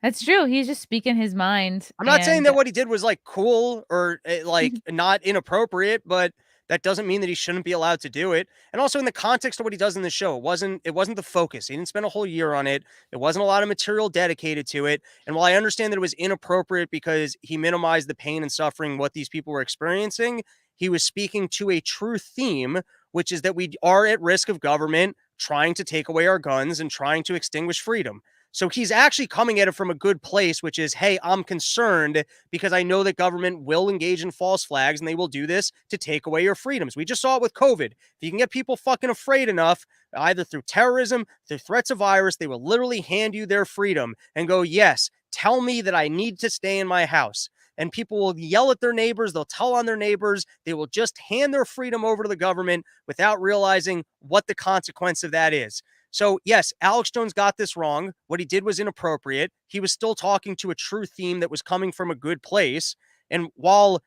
That's true. He's just speaking his mind. I'm not saying that what he did was like cool or like not inappropriate, but that doesn't mean that he shouldn't be allowed to do it. And also in the context of what he does in the show, it wasn't the focus. He didn't spend a whole year on it. There wasn't a lot of material dedicated to it. And while I understand that it was inappropriate because he minimized the pain and suffering what these people were experiencing, he was speaking to a true theme, which is that we are at risk of government trying to take away our guns and trying to extinguish freedom. So he's actually coming at it from a good place, which is, hey, I'm concerned because I know that government will engage in false flags and they will do this to take away your freedoms. We just saw it with COVID. If you can get people fucking afraid enough, either through terrorism, through threats of virus, they will literally hand you their freedom and go, yes, tell me that I need to stay in my house. and people will yell at their neighbors. They'll tell on their neighbors. They will just hand their freedom over to the government without realizing what the consequence of that is. So, yes, Alex Jones got this wrong. What he did was inappropriate. He was still talking to a true theme that was coming from a good place. And while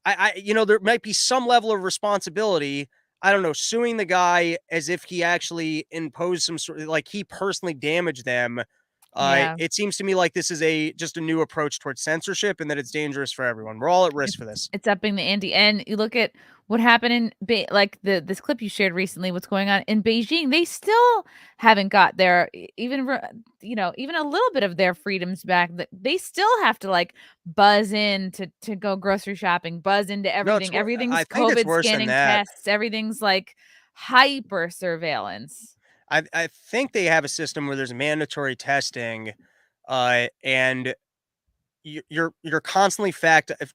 there might be some level of responsibility, I don't know, suing the guy as if he actually imposed some sort of, like, he personally damaged them. Yeah. It seems to me like this is just a new approach towards censorship, and that it's dangerous for everyone. We're all at risk for this. It's upping the ante. And you look at what happened in this clip you shared recently, what's going on in Beijing. They still haven't got their even a little bit of their freedoms back. They still have to like buzz in to go grocery shopping, buzz into everything. Everything's I think it's COVID worse than scanning that. tests. Everything's like hyper surveillance. I think they have a system where there's mandatory testing, and you're constantly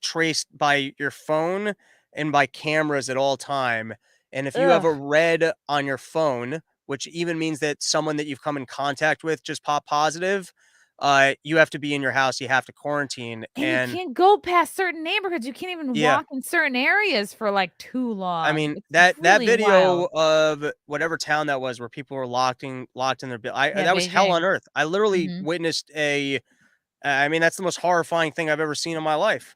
traced by your phone and by cameras at all time. And if you have a Ugh. red on your phone, which even means that someone that you've come in contact with just popped positive, you have to be in your house. You have to quarantine, And you and can't go past certain neighborhoods. You can't even yeah. walk in certain areas for like too long. I mean, It's that really video wild. of whatever town that was where people were locked in their Yeah, that was hell on Beijing. earth. I literally Mhm. witnessed I mean, that's the most horrifying thing I've ever seen in my life.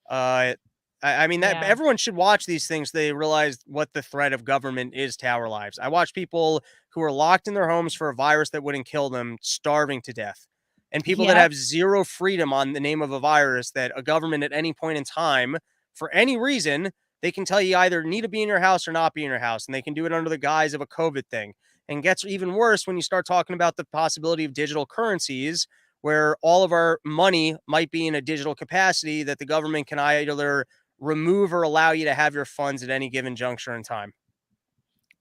Uh, I mean, that Yeah. everyone should watch these things. They realize what the threat of government is to our lives. I watch people who are locked in their homes for a virus that wouldn't kill them, starving to death, and people that Yep. have zero freedom on the name of a virus that a government at any point in time, for any reason, they can tell you either need to be in your house or not be in your house, and they can do it under the guise of a COVID thing. And gets even worse when you start talking about the possibility of digital currencies, where all of our money might be in a digital capacity that the government can either remove or allow you to have your funds at any given juncture in time.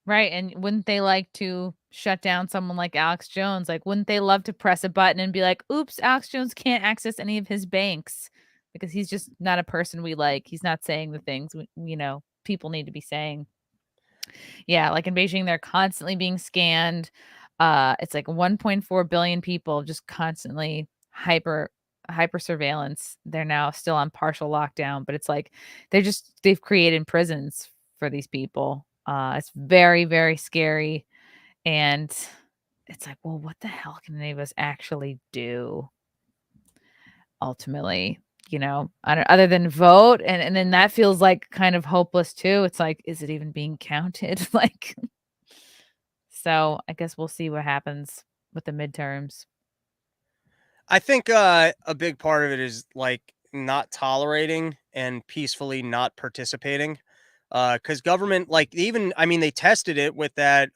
Right, and wouldn't they like to shut down someone like Alex Jones? Like, wouldn't they love to press a button and be like, "Oops, Alex Jones can't access any of his banks because he's just not a person we like. He's not saying the things people need to be saying." Yeah, like in Beijing, they're constantly being scanned. It's like 1.4 billion people just constantly hyper surveillance. They're now still on partial lockdown, but it's like they've created prisons for these people. It's very, very scary. And it's like, well, what the hell can any of us actually do ultimately? Other than vote, and then that feels like kind of hopeless too. It's like, is it even being counted? Like, so I guess we'll see what happens with the midterms. I think a big part of it is like not tolerating and peacefully not participating. Because government, like, even, I mean, they tested it with that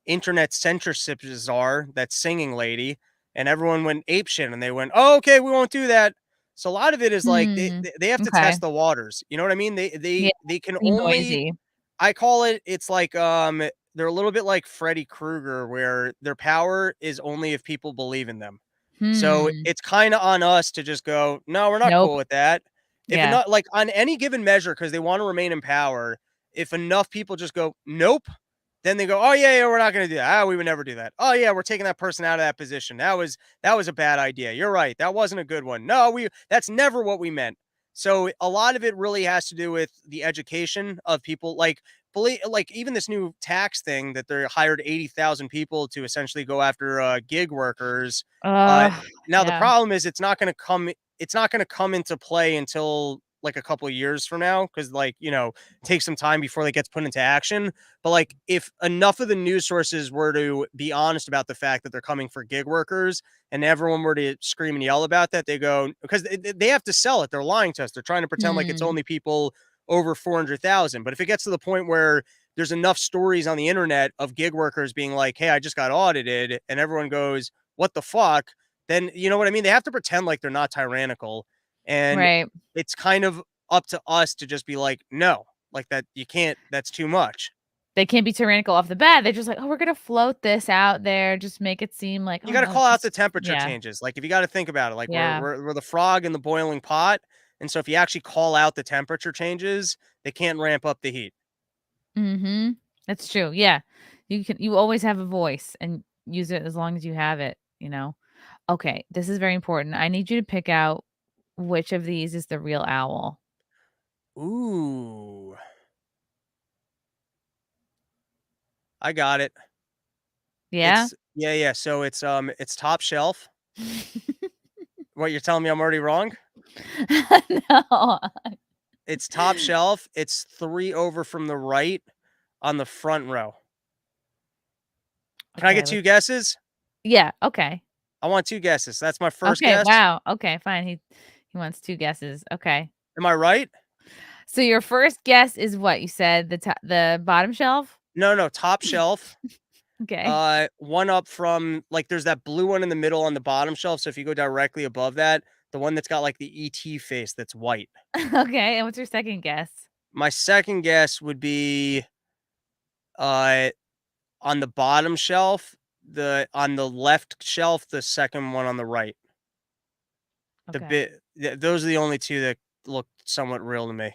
internet censorship czar, that singing lady, and everyone went apeshit, and they went, "Oh, okay, we won't do that." So a lot of it is like Hmm. they have to Okay. test the waters. You know what I mean? Yeah. They can Be only, noisy. I call it, it's like they're a little bit like Freddy Krueger, where their power is only if people believe in them. So Hmm. it's kind of on us to just go, no, we're not Nope. cool with that. If Yeah. enough, like, on any given measure, because they want to remain in power, if enough people just go, nope, then they go, oh yeah, we're not going to do that. Ah, we would never do that. Oh yeah, we're taking that person out of that position. That was a bad idea. You're right. That wasn't a good one. No, that's never what we meant. So a lot of it really has to do with the education of people. Like, believe, like, even this new tax thing that they hired 80,000 people to essentially go after gig workers. Uh, Now the Yeah. problem is it's not going to come into play until like a couple of years from now, because, like, take some time before that gets put into action. But like, if enough of the news sources were to be honest about the fact that they're coming for gig workers, and everyone were to scream and yell about that, they go, because they have to sell it. They're lying to us. They're trying to pretend like it's Hmm. only people over 400,000. But if it gets to the point where there's enough stories on the internet of gig workers being like, hey, I just got audited, and everyone goes, what the fuck? Then, you know what I mean? They have to pretend like they're not tyrannical. And Right. it's kind of up to us to just be like, no, like, that you can't, that's too much. They can't be tyrannical off the bat. They're just like, oh, we're gonna float this out there, just make it seem like, You oh got to no, call out the just temperature yeah, changes. Like, if you got to think about it, like, we're, yeah. we're, we're the frog in the boiling pot. And so if you actually call out the temperature changes, they can't ramp up the heat. Mm-hmm. That's true. Yeah. You always have a voice and use it as long as you have it. Okay. This is very important. I need you to pick out which of these is the real owl? Ooh. I got it. Yeah? Yeah. So it's top shelf. What, you're telling me I'm already wrong? No. It's top shelf. It's 3 over from the right on the front row. Can I Okay, get 2 guesses? yeah, okay. I want 2 guesses. That's my first Okay, guess. wow. Okay, fine. He wants 2 guesses. Okay. Am I right? So your first guess is what you said, the bottom shelf? No, top shelf. Okay. One up from, like, there's that blue one in the middle on the bottom shelf. So if you go directly above that, the one that's got like the ET face that's white. Okay, and what's your second guess? My second guess would be on the bottom shelf, on the left shelf, the second one on the right. Okay. Those are the only 2 that look somewhat real to me.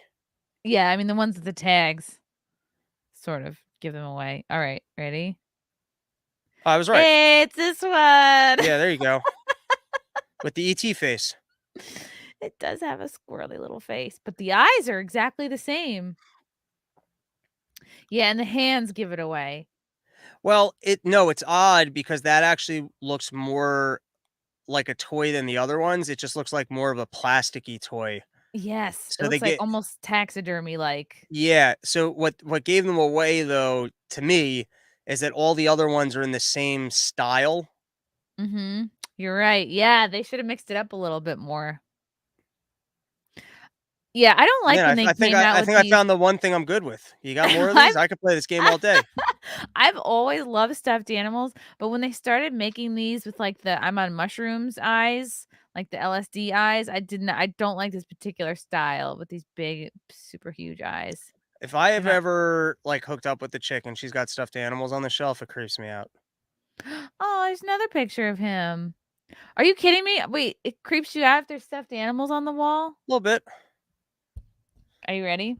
Yeah, I mean, the ones with the tags sort of give them away. All right, ready? Oh, I was right. It's this one. Yeah, there you go. With the ET face. It does have a squirrely little face, but the eyes are exactly the same. Yeah, and the hands give it away. Well, it's odd because that actually looks more like a toy than the other ones. It just looks like more of a plasticky toy. Yes, it So they looks like get almost taxidermy-like. Yeah, so what gave them away, though, to me, is that all the other ones are in the same style. Mhm. You're right. Yeah, they should have mixed it up a little bit more. Yeah, I don't like Man, when they came out I with think I these. found the one thing I'm good with. You got more of these? I'm I could play this game all day. I've always loved stuffed animals, but when they started making these with, like, the I'm on mushrooms eyes, like the LSD eyes, I don't like this particular style with these big, super huge eyes. If I They're have not. ever, like, hooked up with the chick and she's got stuffed animals on the shelf, it creeps me out. Oh, there's another picture of him. Are you kidding me? Wait, it creeps you out if there's stuffed animals on the wall? A little bit. Are you ready?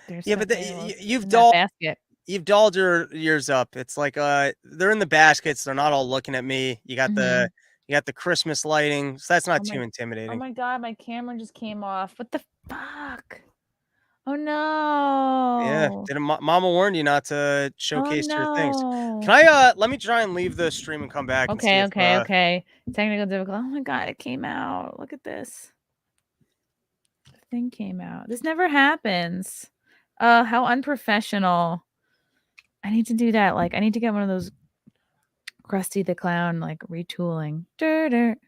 There's Yeah, but stuffed animals you've in that basket. dolled yours up. It's like, they're in the baskets, they're not all looking at me. Mhm. You got the Christmas lighting, so that's not Oh too oh intimidating. my god, my camera just came off. What the fuck? Oh Yeah, no. didn't mama warned you not to Oh showcase your things. Can no. I, let me try and leave the stream and come back and see Okay, if, okay, okay. Technical difficult. Oh my god, it came out. Look at this. The thing came out. This never happens. How unprofessional. I need to do that. Like, I need to get one of those Krusty the Clown, like, retooling. Dirt.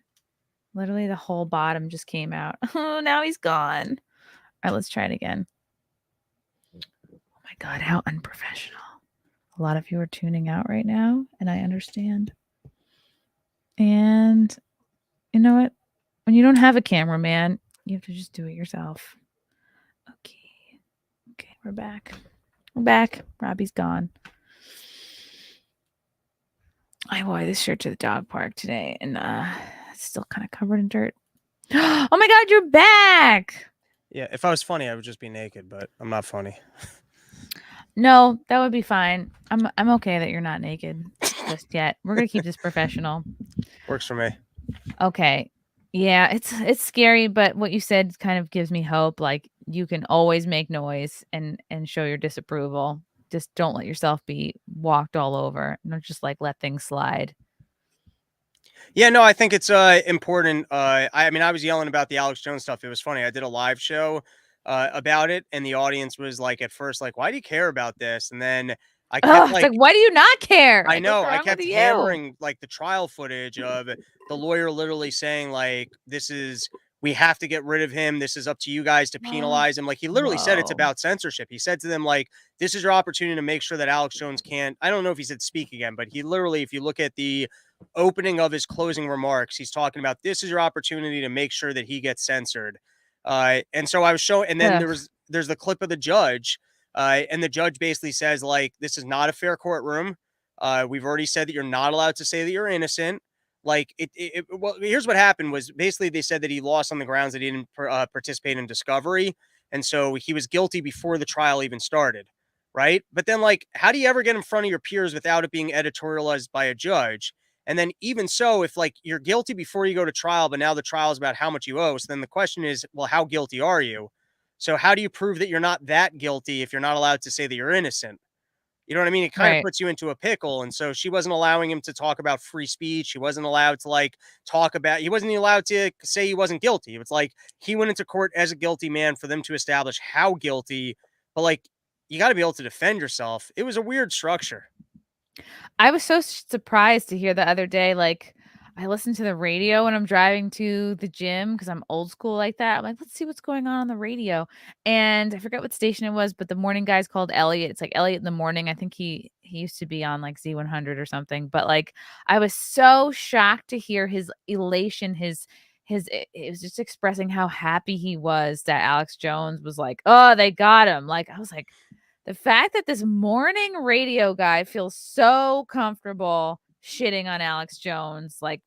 Literally the whole bottom just came out. Oh, now he's gone. All right, let's try it again. Oh my god, how unprofessional. A lot of you are tuning out right now, and I understand. And you know what? When you don't have a cameraman, you have to just do it yourself. Okay. Okay, we're back. We're back. Robbie's gone. I wore this shirt to the dog park today, and it's still kind of covered in dirt. Oh my god, you're back! Yeah, if I was funny, I would just be naked, but I'm not funny. No, that would be fine. I'm okay that you're not naked just yet. We're gonna keep this professional. Works for me. Okay. Yeah, it's scary, but what you said kind of gives me hope. Like, you can always make noise and show your disapproval. Just don't let yourself be walked all over. Don't just like let things slide. Yeah, no, I think it's important. I mean, I was yelling about the Alex Jones stuff. It was funny. I did a live show about it, and the audience was like, at first, like, "Why do you care about this?" And then I kept Oh, it's like, like, why do you not care? I Like, what's know, I wrong with kept you? hammering like the trial footage of the lawyer literally saying, like, we have to get rid of him. This is up to you guys to penalize him. Like, he literally said it's Whoa. about censorship. He said to them, like, this is your opportunity to make sure that Alex Jones can't. I don't know if he said speak again, but he literally, if you look at the opening of his closing remarks, he's talking about this is your opportunity to make sure that he gets censored. And so I was showing, and then Ugh. there's the clip of the judge, and the judge basically says, like, this is not a fair courtroom. We've already said that you're not allowed to say that you're innocent. Like, well, here's what happened was basically they said that he lost on the grounds that he didn't participate in discovery. And so he was guilty before the trial even started. Right. But then, like, how do you ever get in front of your peers without it being editorialized by a judge? And then even so, if like you're guilty before you go to trial, but now the trial is about how much you owe. So then the question is, well, how guilty are you? So how do you prove that you're not that guilty if you're not allowed to say that you're innocent? You know what I mean? It kind of Right. puts you into a pickle. And so she wasn't allowing him to talk about free speech. He wasn't allowed to like talk about, he wasn't allowed to say he wasn't guilty. It's like he went into court as a guilty man for them to establish how guilty, but like you got to be able to defend yourself. It was a weird structure. I was so surprised to hear the other day, like, I listen to the radio when I'm driving to the gym because I'm old school like that. I'm like, let's see what's going on the radio. And I forget what station it was, but the morning guy's called Elliot. It's like Elliot in the morning. I think he used to be on like Z100 or something. But like, I was so shocked to hear his elation, it was just expressing how happy he was that Alex Jones was like, oh, they got him. Like, I was like, the fact that this morning radio guy feels so comfortable shitting on Alex Jones, like,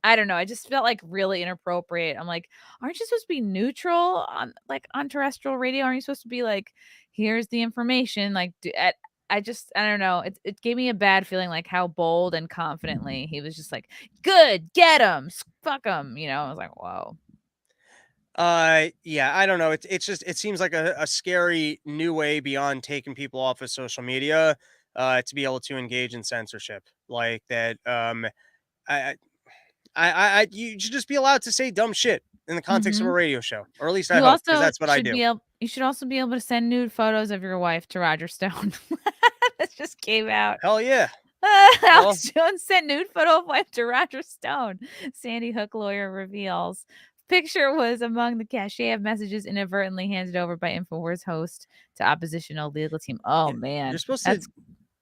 I don't know. I just felt like really inappropriate. I'm like, aren't you supposed to be neutral on terrestrial radio? Aren't you supposed to be like, here's the information? Like, I don't know. It gave me a bad feeling, like how bold and confidently he was just like, good, get him, fuck him. I was like, whoa. Yeah, I don't know. It's just, it seems like a scary new way beyond taking people off of social media, to be able to engage in censorship like that. I, you should just be allowed to say dumb shit in the context of a Mhm. radio show, or at least I You hope, because also that's what I do. you should also be able to send nude photos of your wife to Roger Stone. This just came out. Hell yeah. Alex Jones sent nude photo of wife to Roger Stone. Sandy Hook lawyer reveals. Picture was among the cachet of messages inadvertently handed over by InfoWars host to oppositional legal team. Oh man, You're supposed that's to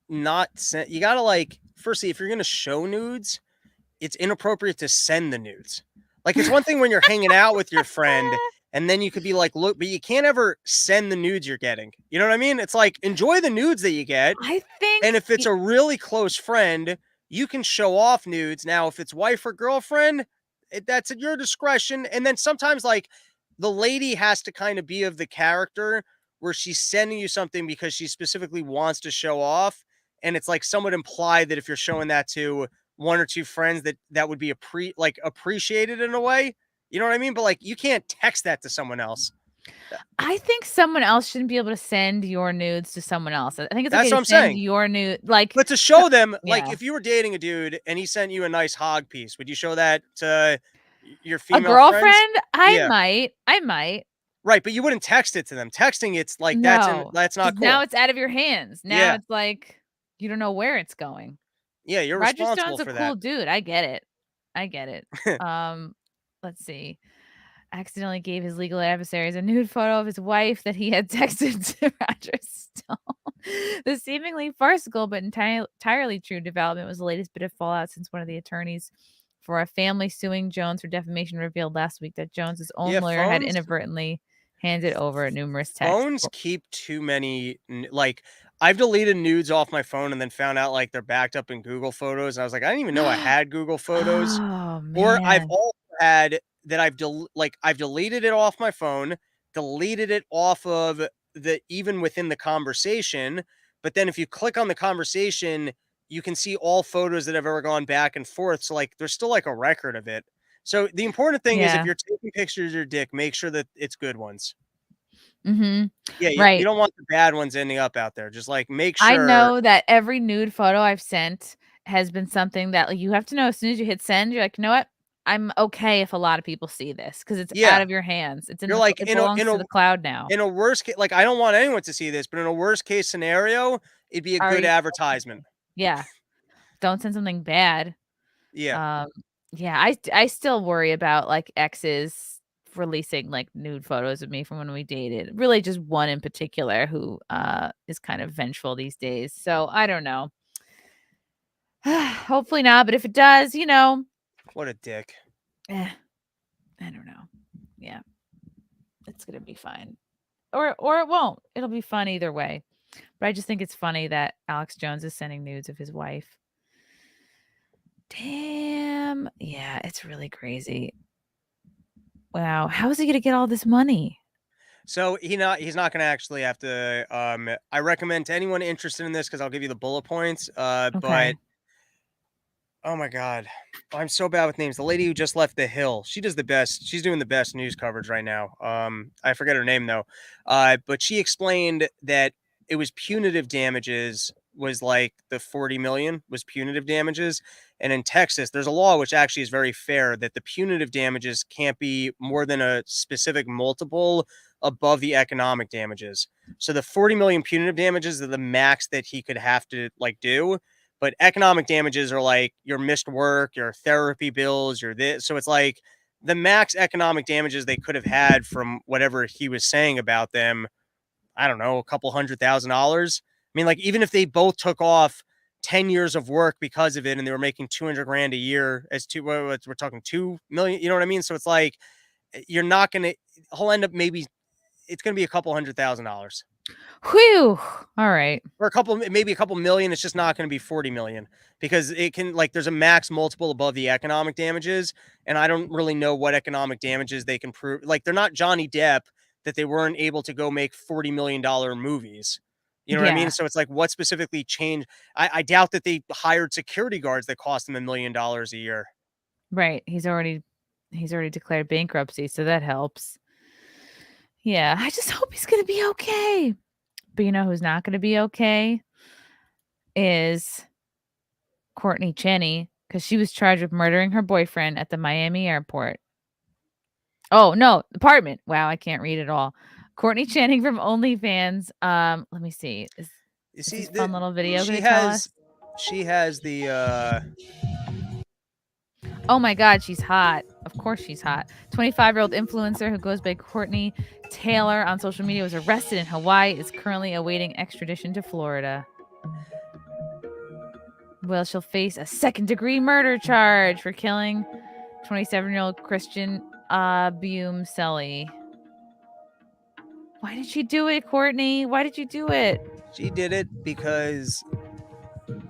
not send. You gotta like, firstly, if you're gonna show nudes, it's inappropriate to send the nudes. Like, it's one thing when you're hanging out with your friend and then you could be like, look, but you can't ever send the nudes you're getting. You know what I mean? It's like, enjoy the nudes that you get. I think And if it's a really close friend, you can show off nudes. Now, if it's wife or girlfriend, that's at your discretion. And then sometimes, like, the lady has to kind of be of the character where she's sending you something because she specifically wants to show off. And it's like somewhat implied that if you're showing that to one or two friends, that would be appreciated in a way. You know what I mean? But like, you can't text that to someone else. I think someone else shouldn't be able to send your nudes to someone else. I think it's That's okay what to I'm send saying. your nude, like, But to show them, like, yeah. if you were dating a dude and he sent you a nice hog piece, would you show that to your A female friends? girlfriend? I Yeah. might. Right, but you wouldn't text it to them. Texting, it's like, that's No, not 'cause cool. now it's out of your hands. Now Yeah. it's like, you don't know where it's going. Yeah, you're Roger responsible Stone's a for cool that. dude. I get it. Let's see. Accidentally gave his legal adversaries a nude photo of his wife that he had texted to Roger Stone. The seemingly farcical but entirely true development was the latest bit of fallout since one of the attorneys for a family suing Jones for defamation revealed last week that Jones's own Yeah, lawyer had phones inadvertently handed over numerous texts. phones keep too many, like, I've deleted nudes off my phone and then found out, like, they're backed up in Google Photos, and I was like, I didn't even know I had Google Photos. Oh Or I've man. also had that I've deleted it off my phone, deleted it off of even within the conversation, but then if you click on the conversation, you can see all photos that have ever gone back and forth, so, like, there's still, like, a record of it. So, the important thing is if Yeah. you're taking pictures of your dick, make sure that it's good ones. Mhm. Yeah, you Right. don't want the bad ones ending up out there, just, like, make I sure. know that every nude photo I've sent has been something that, like, you have to know as soon as you hit send, you're like, "You know what? I'm okay if a lot of people see this because it's out Yeah. of your hands. It's in You're the like, it belongs to the cloud now." in a worst case, like, I don't want anyone to see this, but in a worst case scenario, it'd be a Are good you advertisement. Yeah. Don't send something bad. Yeah. Um, yeah, I still worry about, like, exes releasing, like, nude photos of me from when we dated. Really just one in particular who, is kind of vengeful these days. So, I don't know. Hopefully not, but if it does, What a dick. I don't know. Yeah, it's gonna be fine. Or it won't. It'll be fun either way. But I just think it's funny that Alex Jones is sending nudes of his wife. Damn. Yeah, it's really crazy. Wow. How is he gonna get all this money? So he's not gonna actually have to, I recommend to anyone interested in this, because I'll give you the bullet points. Okay. But Oh my God. I'm so bad with names. The lady who just left The Hill, she does the best. She's doing the best news coverage right now. I forget her name though. But she explained that it was punitive damages was like the 40 million was punitive damages. And in Texas, there's a law which actually is very fair that the punitive damages can't be more than a specific multiple above the economic damages. So the 40 million punitive damages are the max that he could have to like do. But economic damages are like your missed work, your therapy bills, your this. So it's like the max economic damages they could have had from whatever he was saying about them. I don't know, a couple $100,000. I mean, like even if they both took off 10 years of work because of it and they were making 200 grand a year as to we're talking 2 million, you know what I mean? So it's like you're not going to, he'll end up maybe it's going to be a couple $100,000. Whew. All right. Or maybe a couple million. It's just not going to be 40 million because it can like there's a max multiple above the economic damages. And I don't really know what economic damages they can prove. Like they're not Johnny Depp that they weren't able to go make $40 million movies. You know what I mean? Yeah. So it's like what specifically changed? I doubt that they hired security guards that cost them $1 million a year. Right. He's already declared bankruptcy, so that helps. Yeah, I just hope he's going to be okay. But you know who's not going to be okay is Courtney Cheney, because she was charged with murdering her boyfriend at the Miami airport. Oh, no, apartment. Wow, I can't read it all. Courtney Channing from OnlyFans. Let me see. Is You see, this fun little video she going to tell us? has the Oh my God, she's hot. Of course she's hot. 25-year-old influencer who goes by Courtney Taylor on social media was arrested in Hawaii, is currently awaiting extradition to Florida. Well, she'll face a second-degree murder charge for killing 27-year-old Christian Abumseli. Why did she do it, Courtney? Why did you do it? She did it because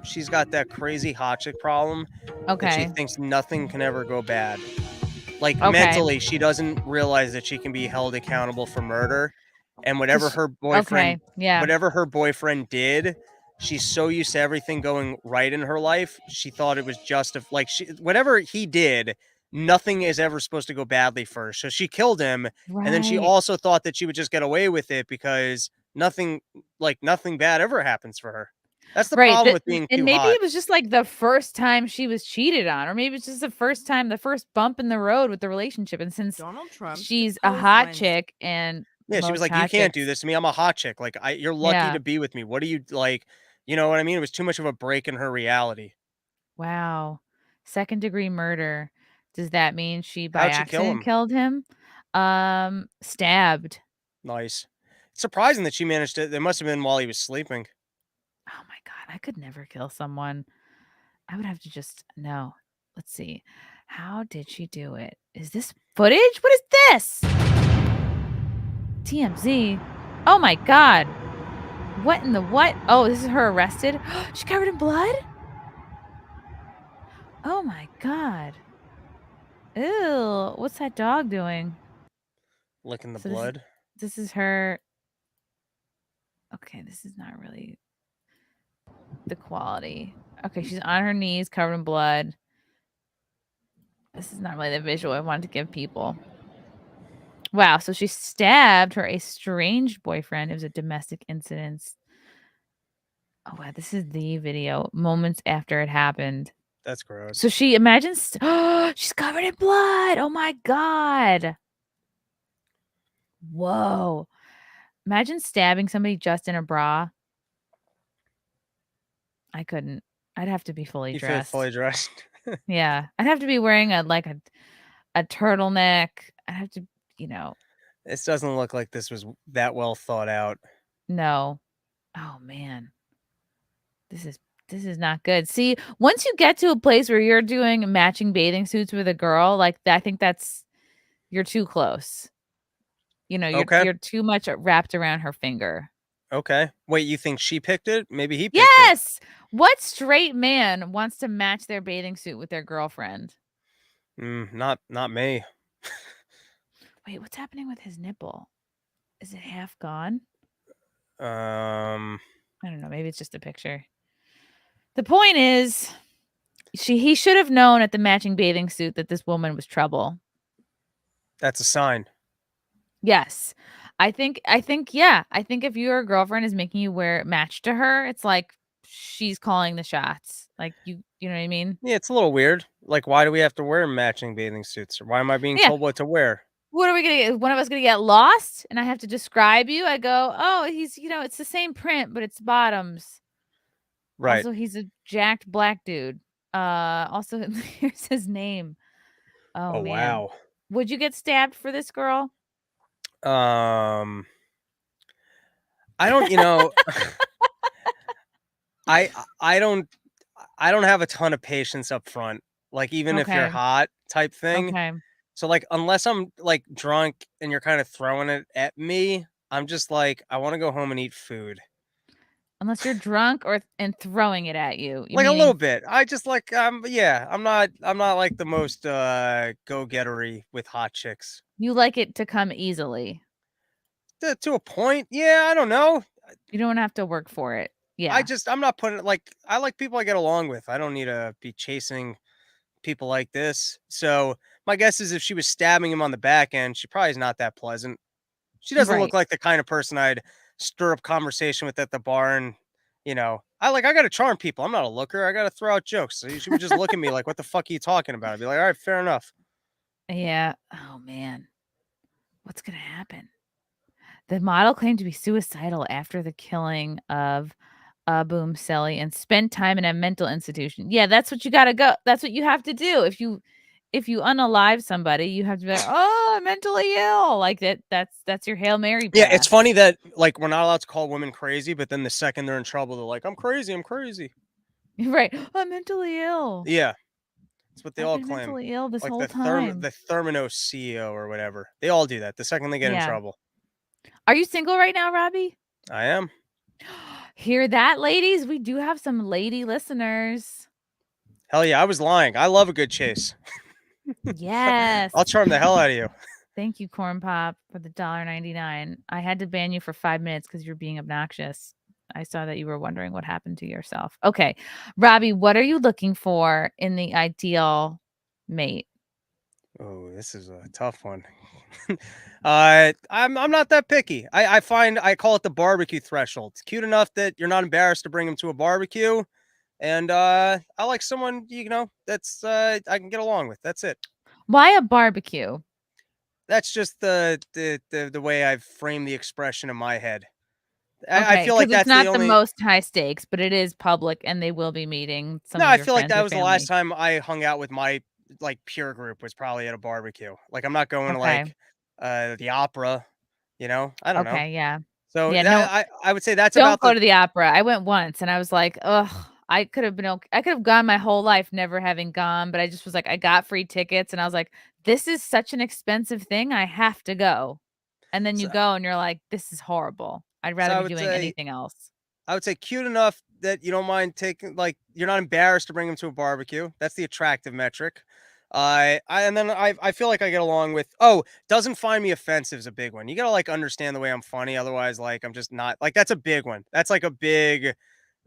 she's got that crazy hot chick problem. That she Okay. thinks nothing can ever go bad. Like Okay. mentally, she doesn't realize that she can be held accountable for murder. And whatever her boyfriend, yeah. whatever her boyfriend did, she's so used to everything going right in her life. She thought it was just whatever he did, nothing is ever supposed to go badly for her. So she killed him. Right. And then she also thought that she would just get away with it because nothing bad ever happens for her. That's the problem with being too maybe hot. it was just like the first time she was cheated on, or maybe it's just the first bump in the road with the relationship. And since Donald Trump she's a hot chick and yeah, she was like, "You can't do this to me. I'm a hot chick. Like, you're lucky to be with me. What do you like? You know what I mean?" It was too much of a break in her reality. Wow. Second-degree murder. Does that mean she by How'd she kill accident him? killed him? Stabbed. Nice. It's surprising that she managed to. It must have been while he was sleeping. Oh my God, I could never kill someone. I would have to just no. Let's see. How did she do it? Is this footage? What is this? TMZ. Oh my God. What in the what? Oh, this is her arrested. She's covered in blood? Oh my God. Ew. What's that dog doing? Licking the So blood. This is her. Okay, this is not really the quality. Okay, she's on her knees, covered in blood. This is not really the visual I wanted to give people. Wow, so she stabbed her estranged boyfriend. It was a domestic incident. Oh, wow, this is the video moments after it happened. That's gross. So she imagines she's covered in blood. Oh my God. Whoa. Imagine stabbing somebody just in a bra. I couldn't. I'd have to be fully You feel dressed. fully dressed. Yeah. I'd have to be wearing a turtleneck. I'd have to, This doesn't look like this was that well thought out. no. Oh man. This is not good. See, once you get to a place where you're doing matching bathing suits with a girl, like I think you're too close. You're too much wrapped around her finger. Okay. Wait, you think she picked it? Maybe he picked it. Yes. What straight man wants to match their bathing suit with their girlfriend? Not me. Wait, what's happening with his nipple? Is it half gone? I don't know. Maybe it's just a picture. The point is, he should have known at the matching bathing suit that this woman was trouble. That's a sign. Yes. I think yeah. I think if your girlfriend is making you match to her, it's like she's calling the shots. Like you know what I mean? Yeah, it's a little weird. Like, why do we have to wear matching bathing suits? Or why am I being Yeah. told what to wear? What are we gonna get? One of us gonna get lost and I have to describe you? I go, oh, he's it's the same print, but it's bottoms. Right. Also, he's a jacked black dude. Also here's his name. Oh Oh, man. wow. Would you get stabbed for this girl? I don't, I I don't have a ton of patience up front. Like, even if you're Okay. hot type thing. Okay. So, like, unless I'm like drunk and you're kind of throwing it at me, I'm just like, I want to go home and eat food. Unless you're drunk and throwing it at you. You Like, a little meaning bit. I just like yeah, I'm not like the most go-gettery with hot chicks. you like it to come easily. To a point. Yeah, I don't know. You don't have to work for it. I Yeah. just I'm not putting it like I like people I get along with. I don't need to be chasing people like this. So my guess is if she was stabbing him on the back end, she probably is not that pleasant. She doesn't look Right. like the kind of person I'd stir up conversation with at the bar. And I gotta charm people. I'm not a looker. I gotta throw out jokes. So she would just look at me like, "What the fuck are you talking about?" I'd be like, "All right, fair enough." Yeah. Oh man. What's gonna happen? The model claimed to be suicidal after the killing of Boom Selly and spent time in a mental institution. Yeah, that's what you gotta go. That's what you have to do. If you unalive somebody, you have to be like, oh, I'm mentally ill. Like that's your Hail Mary Yeah, it's pass. funny that like we're not allowed to call women crazy, but then the second they're in trouble, they're like, "I'm crazy. I'm crazy." Right. I'm mentally ill. Yeah, that's what they I've all been claim. mentally ill this Like whole the time. Thermanos CEO or whatever. They all do that the second they get in Yeah. trouble. Are you single right now, Robbie? I am. Hear that, ladies? We do have some lady listeners. Hell yeah, I was lying. I love a good chase. Yes. I'll charm the hell out of you. Thank you, Corn Pop, for the $1.99. I had to ban you for 5 minutes because you're being obnoxious. I saw that you were wondering what happened to yourself. Okay. Robbie, what are you looking for in the ideal mate? Oh, this is a tough one. I'm not that picky. I find I call it the barbecue threshold. It's cute enough that you're not embarrassed to bring him to a barbecue. And I like someone, that's I can get along with. That's it. Why a barbecue? That's just the way I've framed the expression in my head. I Okay, feel like because it's that's the not the only most high stakes, but it is public and they will be meeting some No, of I your feel like friends that or was the last family. time I hung out with my like peer group was probably at a barbecue. Like I'm not going to Okay. like the opera, I don't know. Okay, yeah. So Yeah, no, I would say that's don't about go the to the opera. I went once and I was like, "Ugh, I could have been okay. I could have gone my whole life never having gone, but I just was like, I got free tickets and I was like, this is such an expensive thing. I have to go." And then you so, go and you're like, this is horrible. I'd so rather be doing anything else. I would say cute enough that you don't mind taking like you're not embarrassed to bring him to a barbecue. That's the attractive metric. I feel like I get along with doesn't find me offensive is a big one. You gotta like understand the way I'm funny, otherwise like I'm just not like that's a big one. That's like a big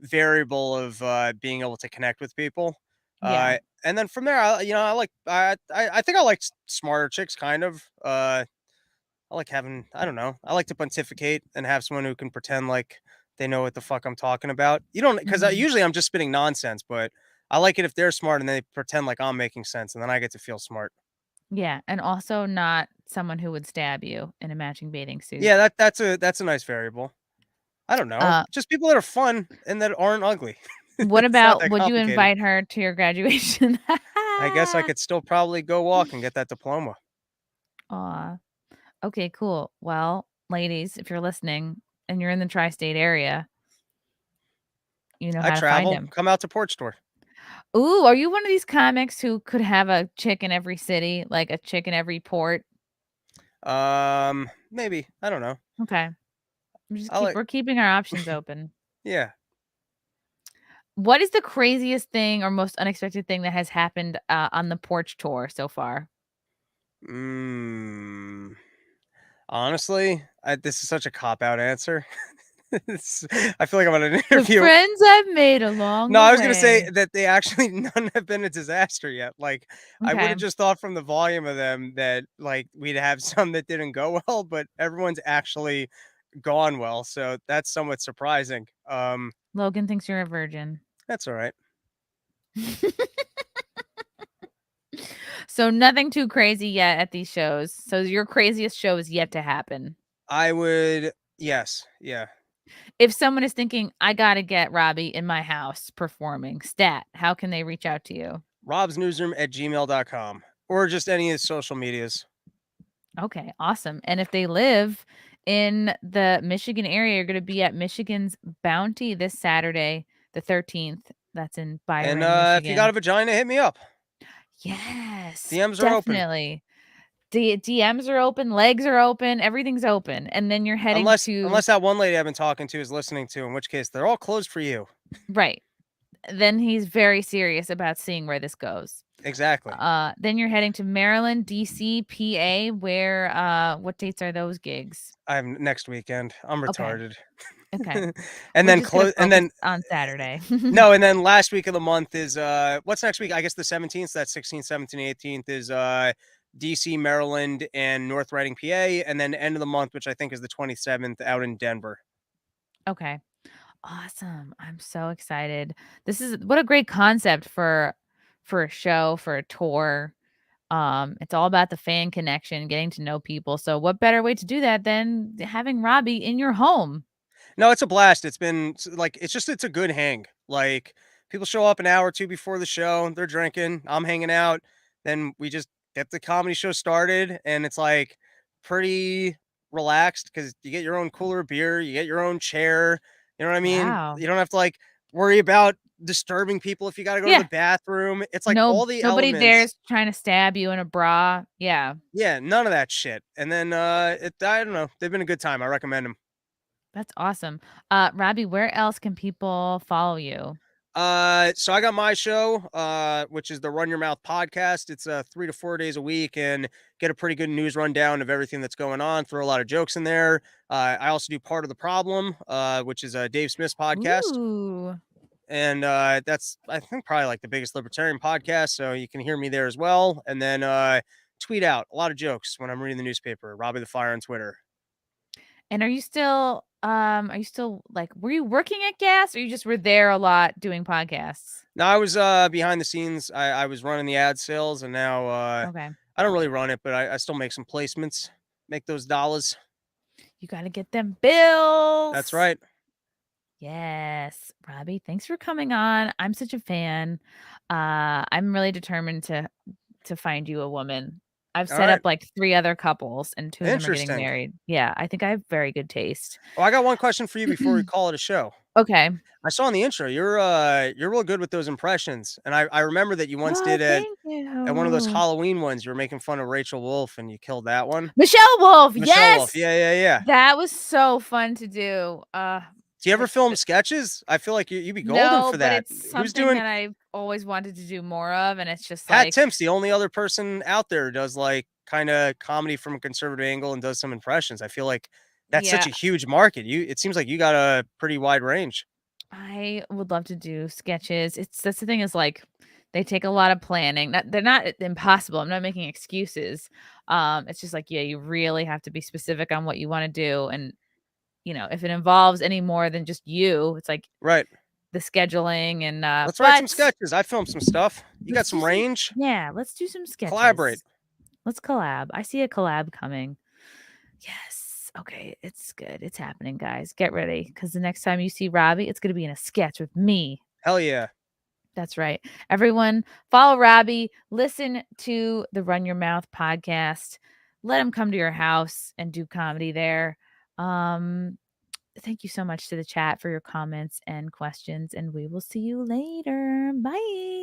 variable of being able to connect with people. Yeah. And then from there, I like I think I like smarter chicks kind of. I like having I don't know. I like to pontificate and have someone who can pretend like they know what the fuck I'm talking about. You don't because Mhm. usually I'm just spitting nonsense, but I like it if they're smart and they pretend like I'm making sense, and then I get to feel smart. Yeah. And also not someone who would stab you in a matching bathing suit. Yeah, that's a nice variable. I don't know, Uh, just people that are fun and that aren't ugly. what It's not about that would you complicated. invite her to your graduation? I guess I could still probably go walk and get that diploma. Aw. Okay, cool. Well, ladies, if you're listening and you're in the tri-state area, you know I how to find travel. him. Come out to Porch Store. Ooh, are you one of these comics who could have a chick in every city, like a chick in every port? Maybe I don't know. Okay. I like We're keeping our options open. yeah. What is the craziest thing or most unexpected thing that has happened on the Porch tour so far? Mm, honestly, this is such a cop out answer. I feel like I'm on an The interview. friends I've made along No, the I was gonna say way. that they actually none have been a disaster yet. Like, I would Okay. have just thought from the volume of them that, like, we'd have some that didn't go well, but everyone's actually gone well, so that's somewhat surprising. Logan thinks you're a virgin. That's all right. So nothing too crazy yet at these shows. So your craziest show is yet to happen. I would yes, yeah. If someone is thinking, I gotta get Robbie in my house performing, stat, how can they reach out to you? robsnewsroom@gmail.com or just any of his social medias. Okay, awesome. And if they live in the Michigan area, you're gonna be at Michigan's Bounty this Saturday, the 13th. That's in And Byron, if you got a Michigan. vagina, hit me up. Yes, DMs are open. definitely. DMs are open, legs are open, everything's open. And then you're heading to Unless that one lady I've been talking to is listening to, in which case they're all closed for you. right. Then he's very serious about seeing where this goes. Exactly. Then you're heading to Maryland, DC, PA, where what dates are those gigs? I'm next weekend. I'm Okay. retarded. Okay. And We're then just gonna close and focus then on Saturday. no, and then last week of the month is what's next week? I guess the 17th, so that's 16th, 17th, 18th is DC, Maryland, and North Reading, PA, and then end of the month, which I think is the 27th, out in Denver. Okay. Awesome. I'm so excited. This is what a great concept for a show, for a tour. It's all about the fan connection, getting to know people. So what better way to do that than having Robbie in your home? No, it's a blast. It's been like it's a good hang. Like people show up an hour or two before the show, they're drinking, I'm hanging out, then we just get the comedy show started, and it's like pretty relaxed because you get your own cooler of beer, you get your own chair. You know what I mean? Wow. You don't have to like worry about disturbing people if you got to go to Yeah. the bathroom. It's like all the Nobody there elements. is trying to stab you in a bra. Yeah. Yeah, none of that shit. And then I don't know. They've been a good time. I recommend them. That's awesome. Robbie, where else can people follow you? So I got my show, which is the Run Your Mouth podcast. It's 3 to 4 days a week and get a pretty good news rundown of everything that's going on. Throw a lot of jokes in there. I also do Part of the Problem, which is Dave Smith's podcast. Ooh. And that's, I think, probably like the biggest libertarian podcast. So you can hear me there as well. And then tweet out a lot of jokes when I'm reading the newspaper. Robbie the Fire on Twitter. And are you still like, were you working at Gas, or you just were there a lot doing podcasts? No, I was behind the scenes. I was running the ad sales, and now Okay. I don't really run it, but I still make some placements, make those dollars. You got to get them bills. That's right. Yes. Robbie, thanks for coming on. I'm such a fan. I'm really determined to find you a woman. I've All set right. up like 3 other couples, and 2 of them are getting Interesting. married. Yeah, I think I have very good taste. Well, I got one question for you before we call it a show. Okay. I saw in the intro you're real good with those impressions, and I remember that you once Oh, did thank at one of those you. Halloween ones. You were making fun of Rachel Wolf, and you killed that one. Michelle Wolf, Michelle Wolf. yes! Yeah, yeah, yeah. That was so fun to do. Do you ever It's film the sketches? I feel like you'd be golden No, for but that. it's Who's something doing that I've always wanted to do more of, and it's just Pat like, Timp's the only other person out there who does like kind of comedy from a conservative angle and does some impressions. I feel like that's such yeah, a huge market. It seems like you got a pretty wide range. I would love to do sketches. That's the thing, is like they take a lot of planning. They're not impossible. I'm not making excuses. It's just like, yeah, you really have to be specific on what you want to do, and if it involves any more than just you, it's like Right. the scheduling and Let's write some but sketches. I filmed some stuff. You got let's do some range. yeah, let's do some sketches. Collaborate. Let's collab. I see a collab coming. Yes. Okay, it's good. It's happening, guys. Get ready, because the next time you see Robbie, it's going to be in a sketch with me. Hell yeah. That's right. Everyone, follow Robbie. Listen to the Run Your Mouth podcast. Let him come to your house and do comedy there. Thank you so much to the chat for your comments and questions, and we will see you later. Bye.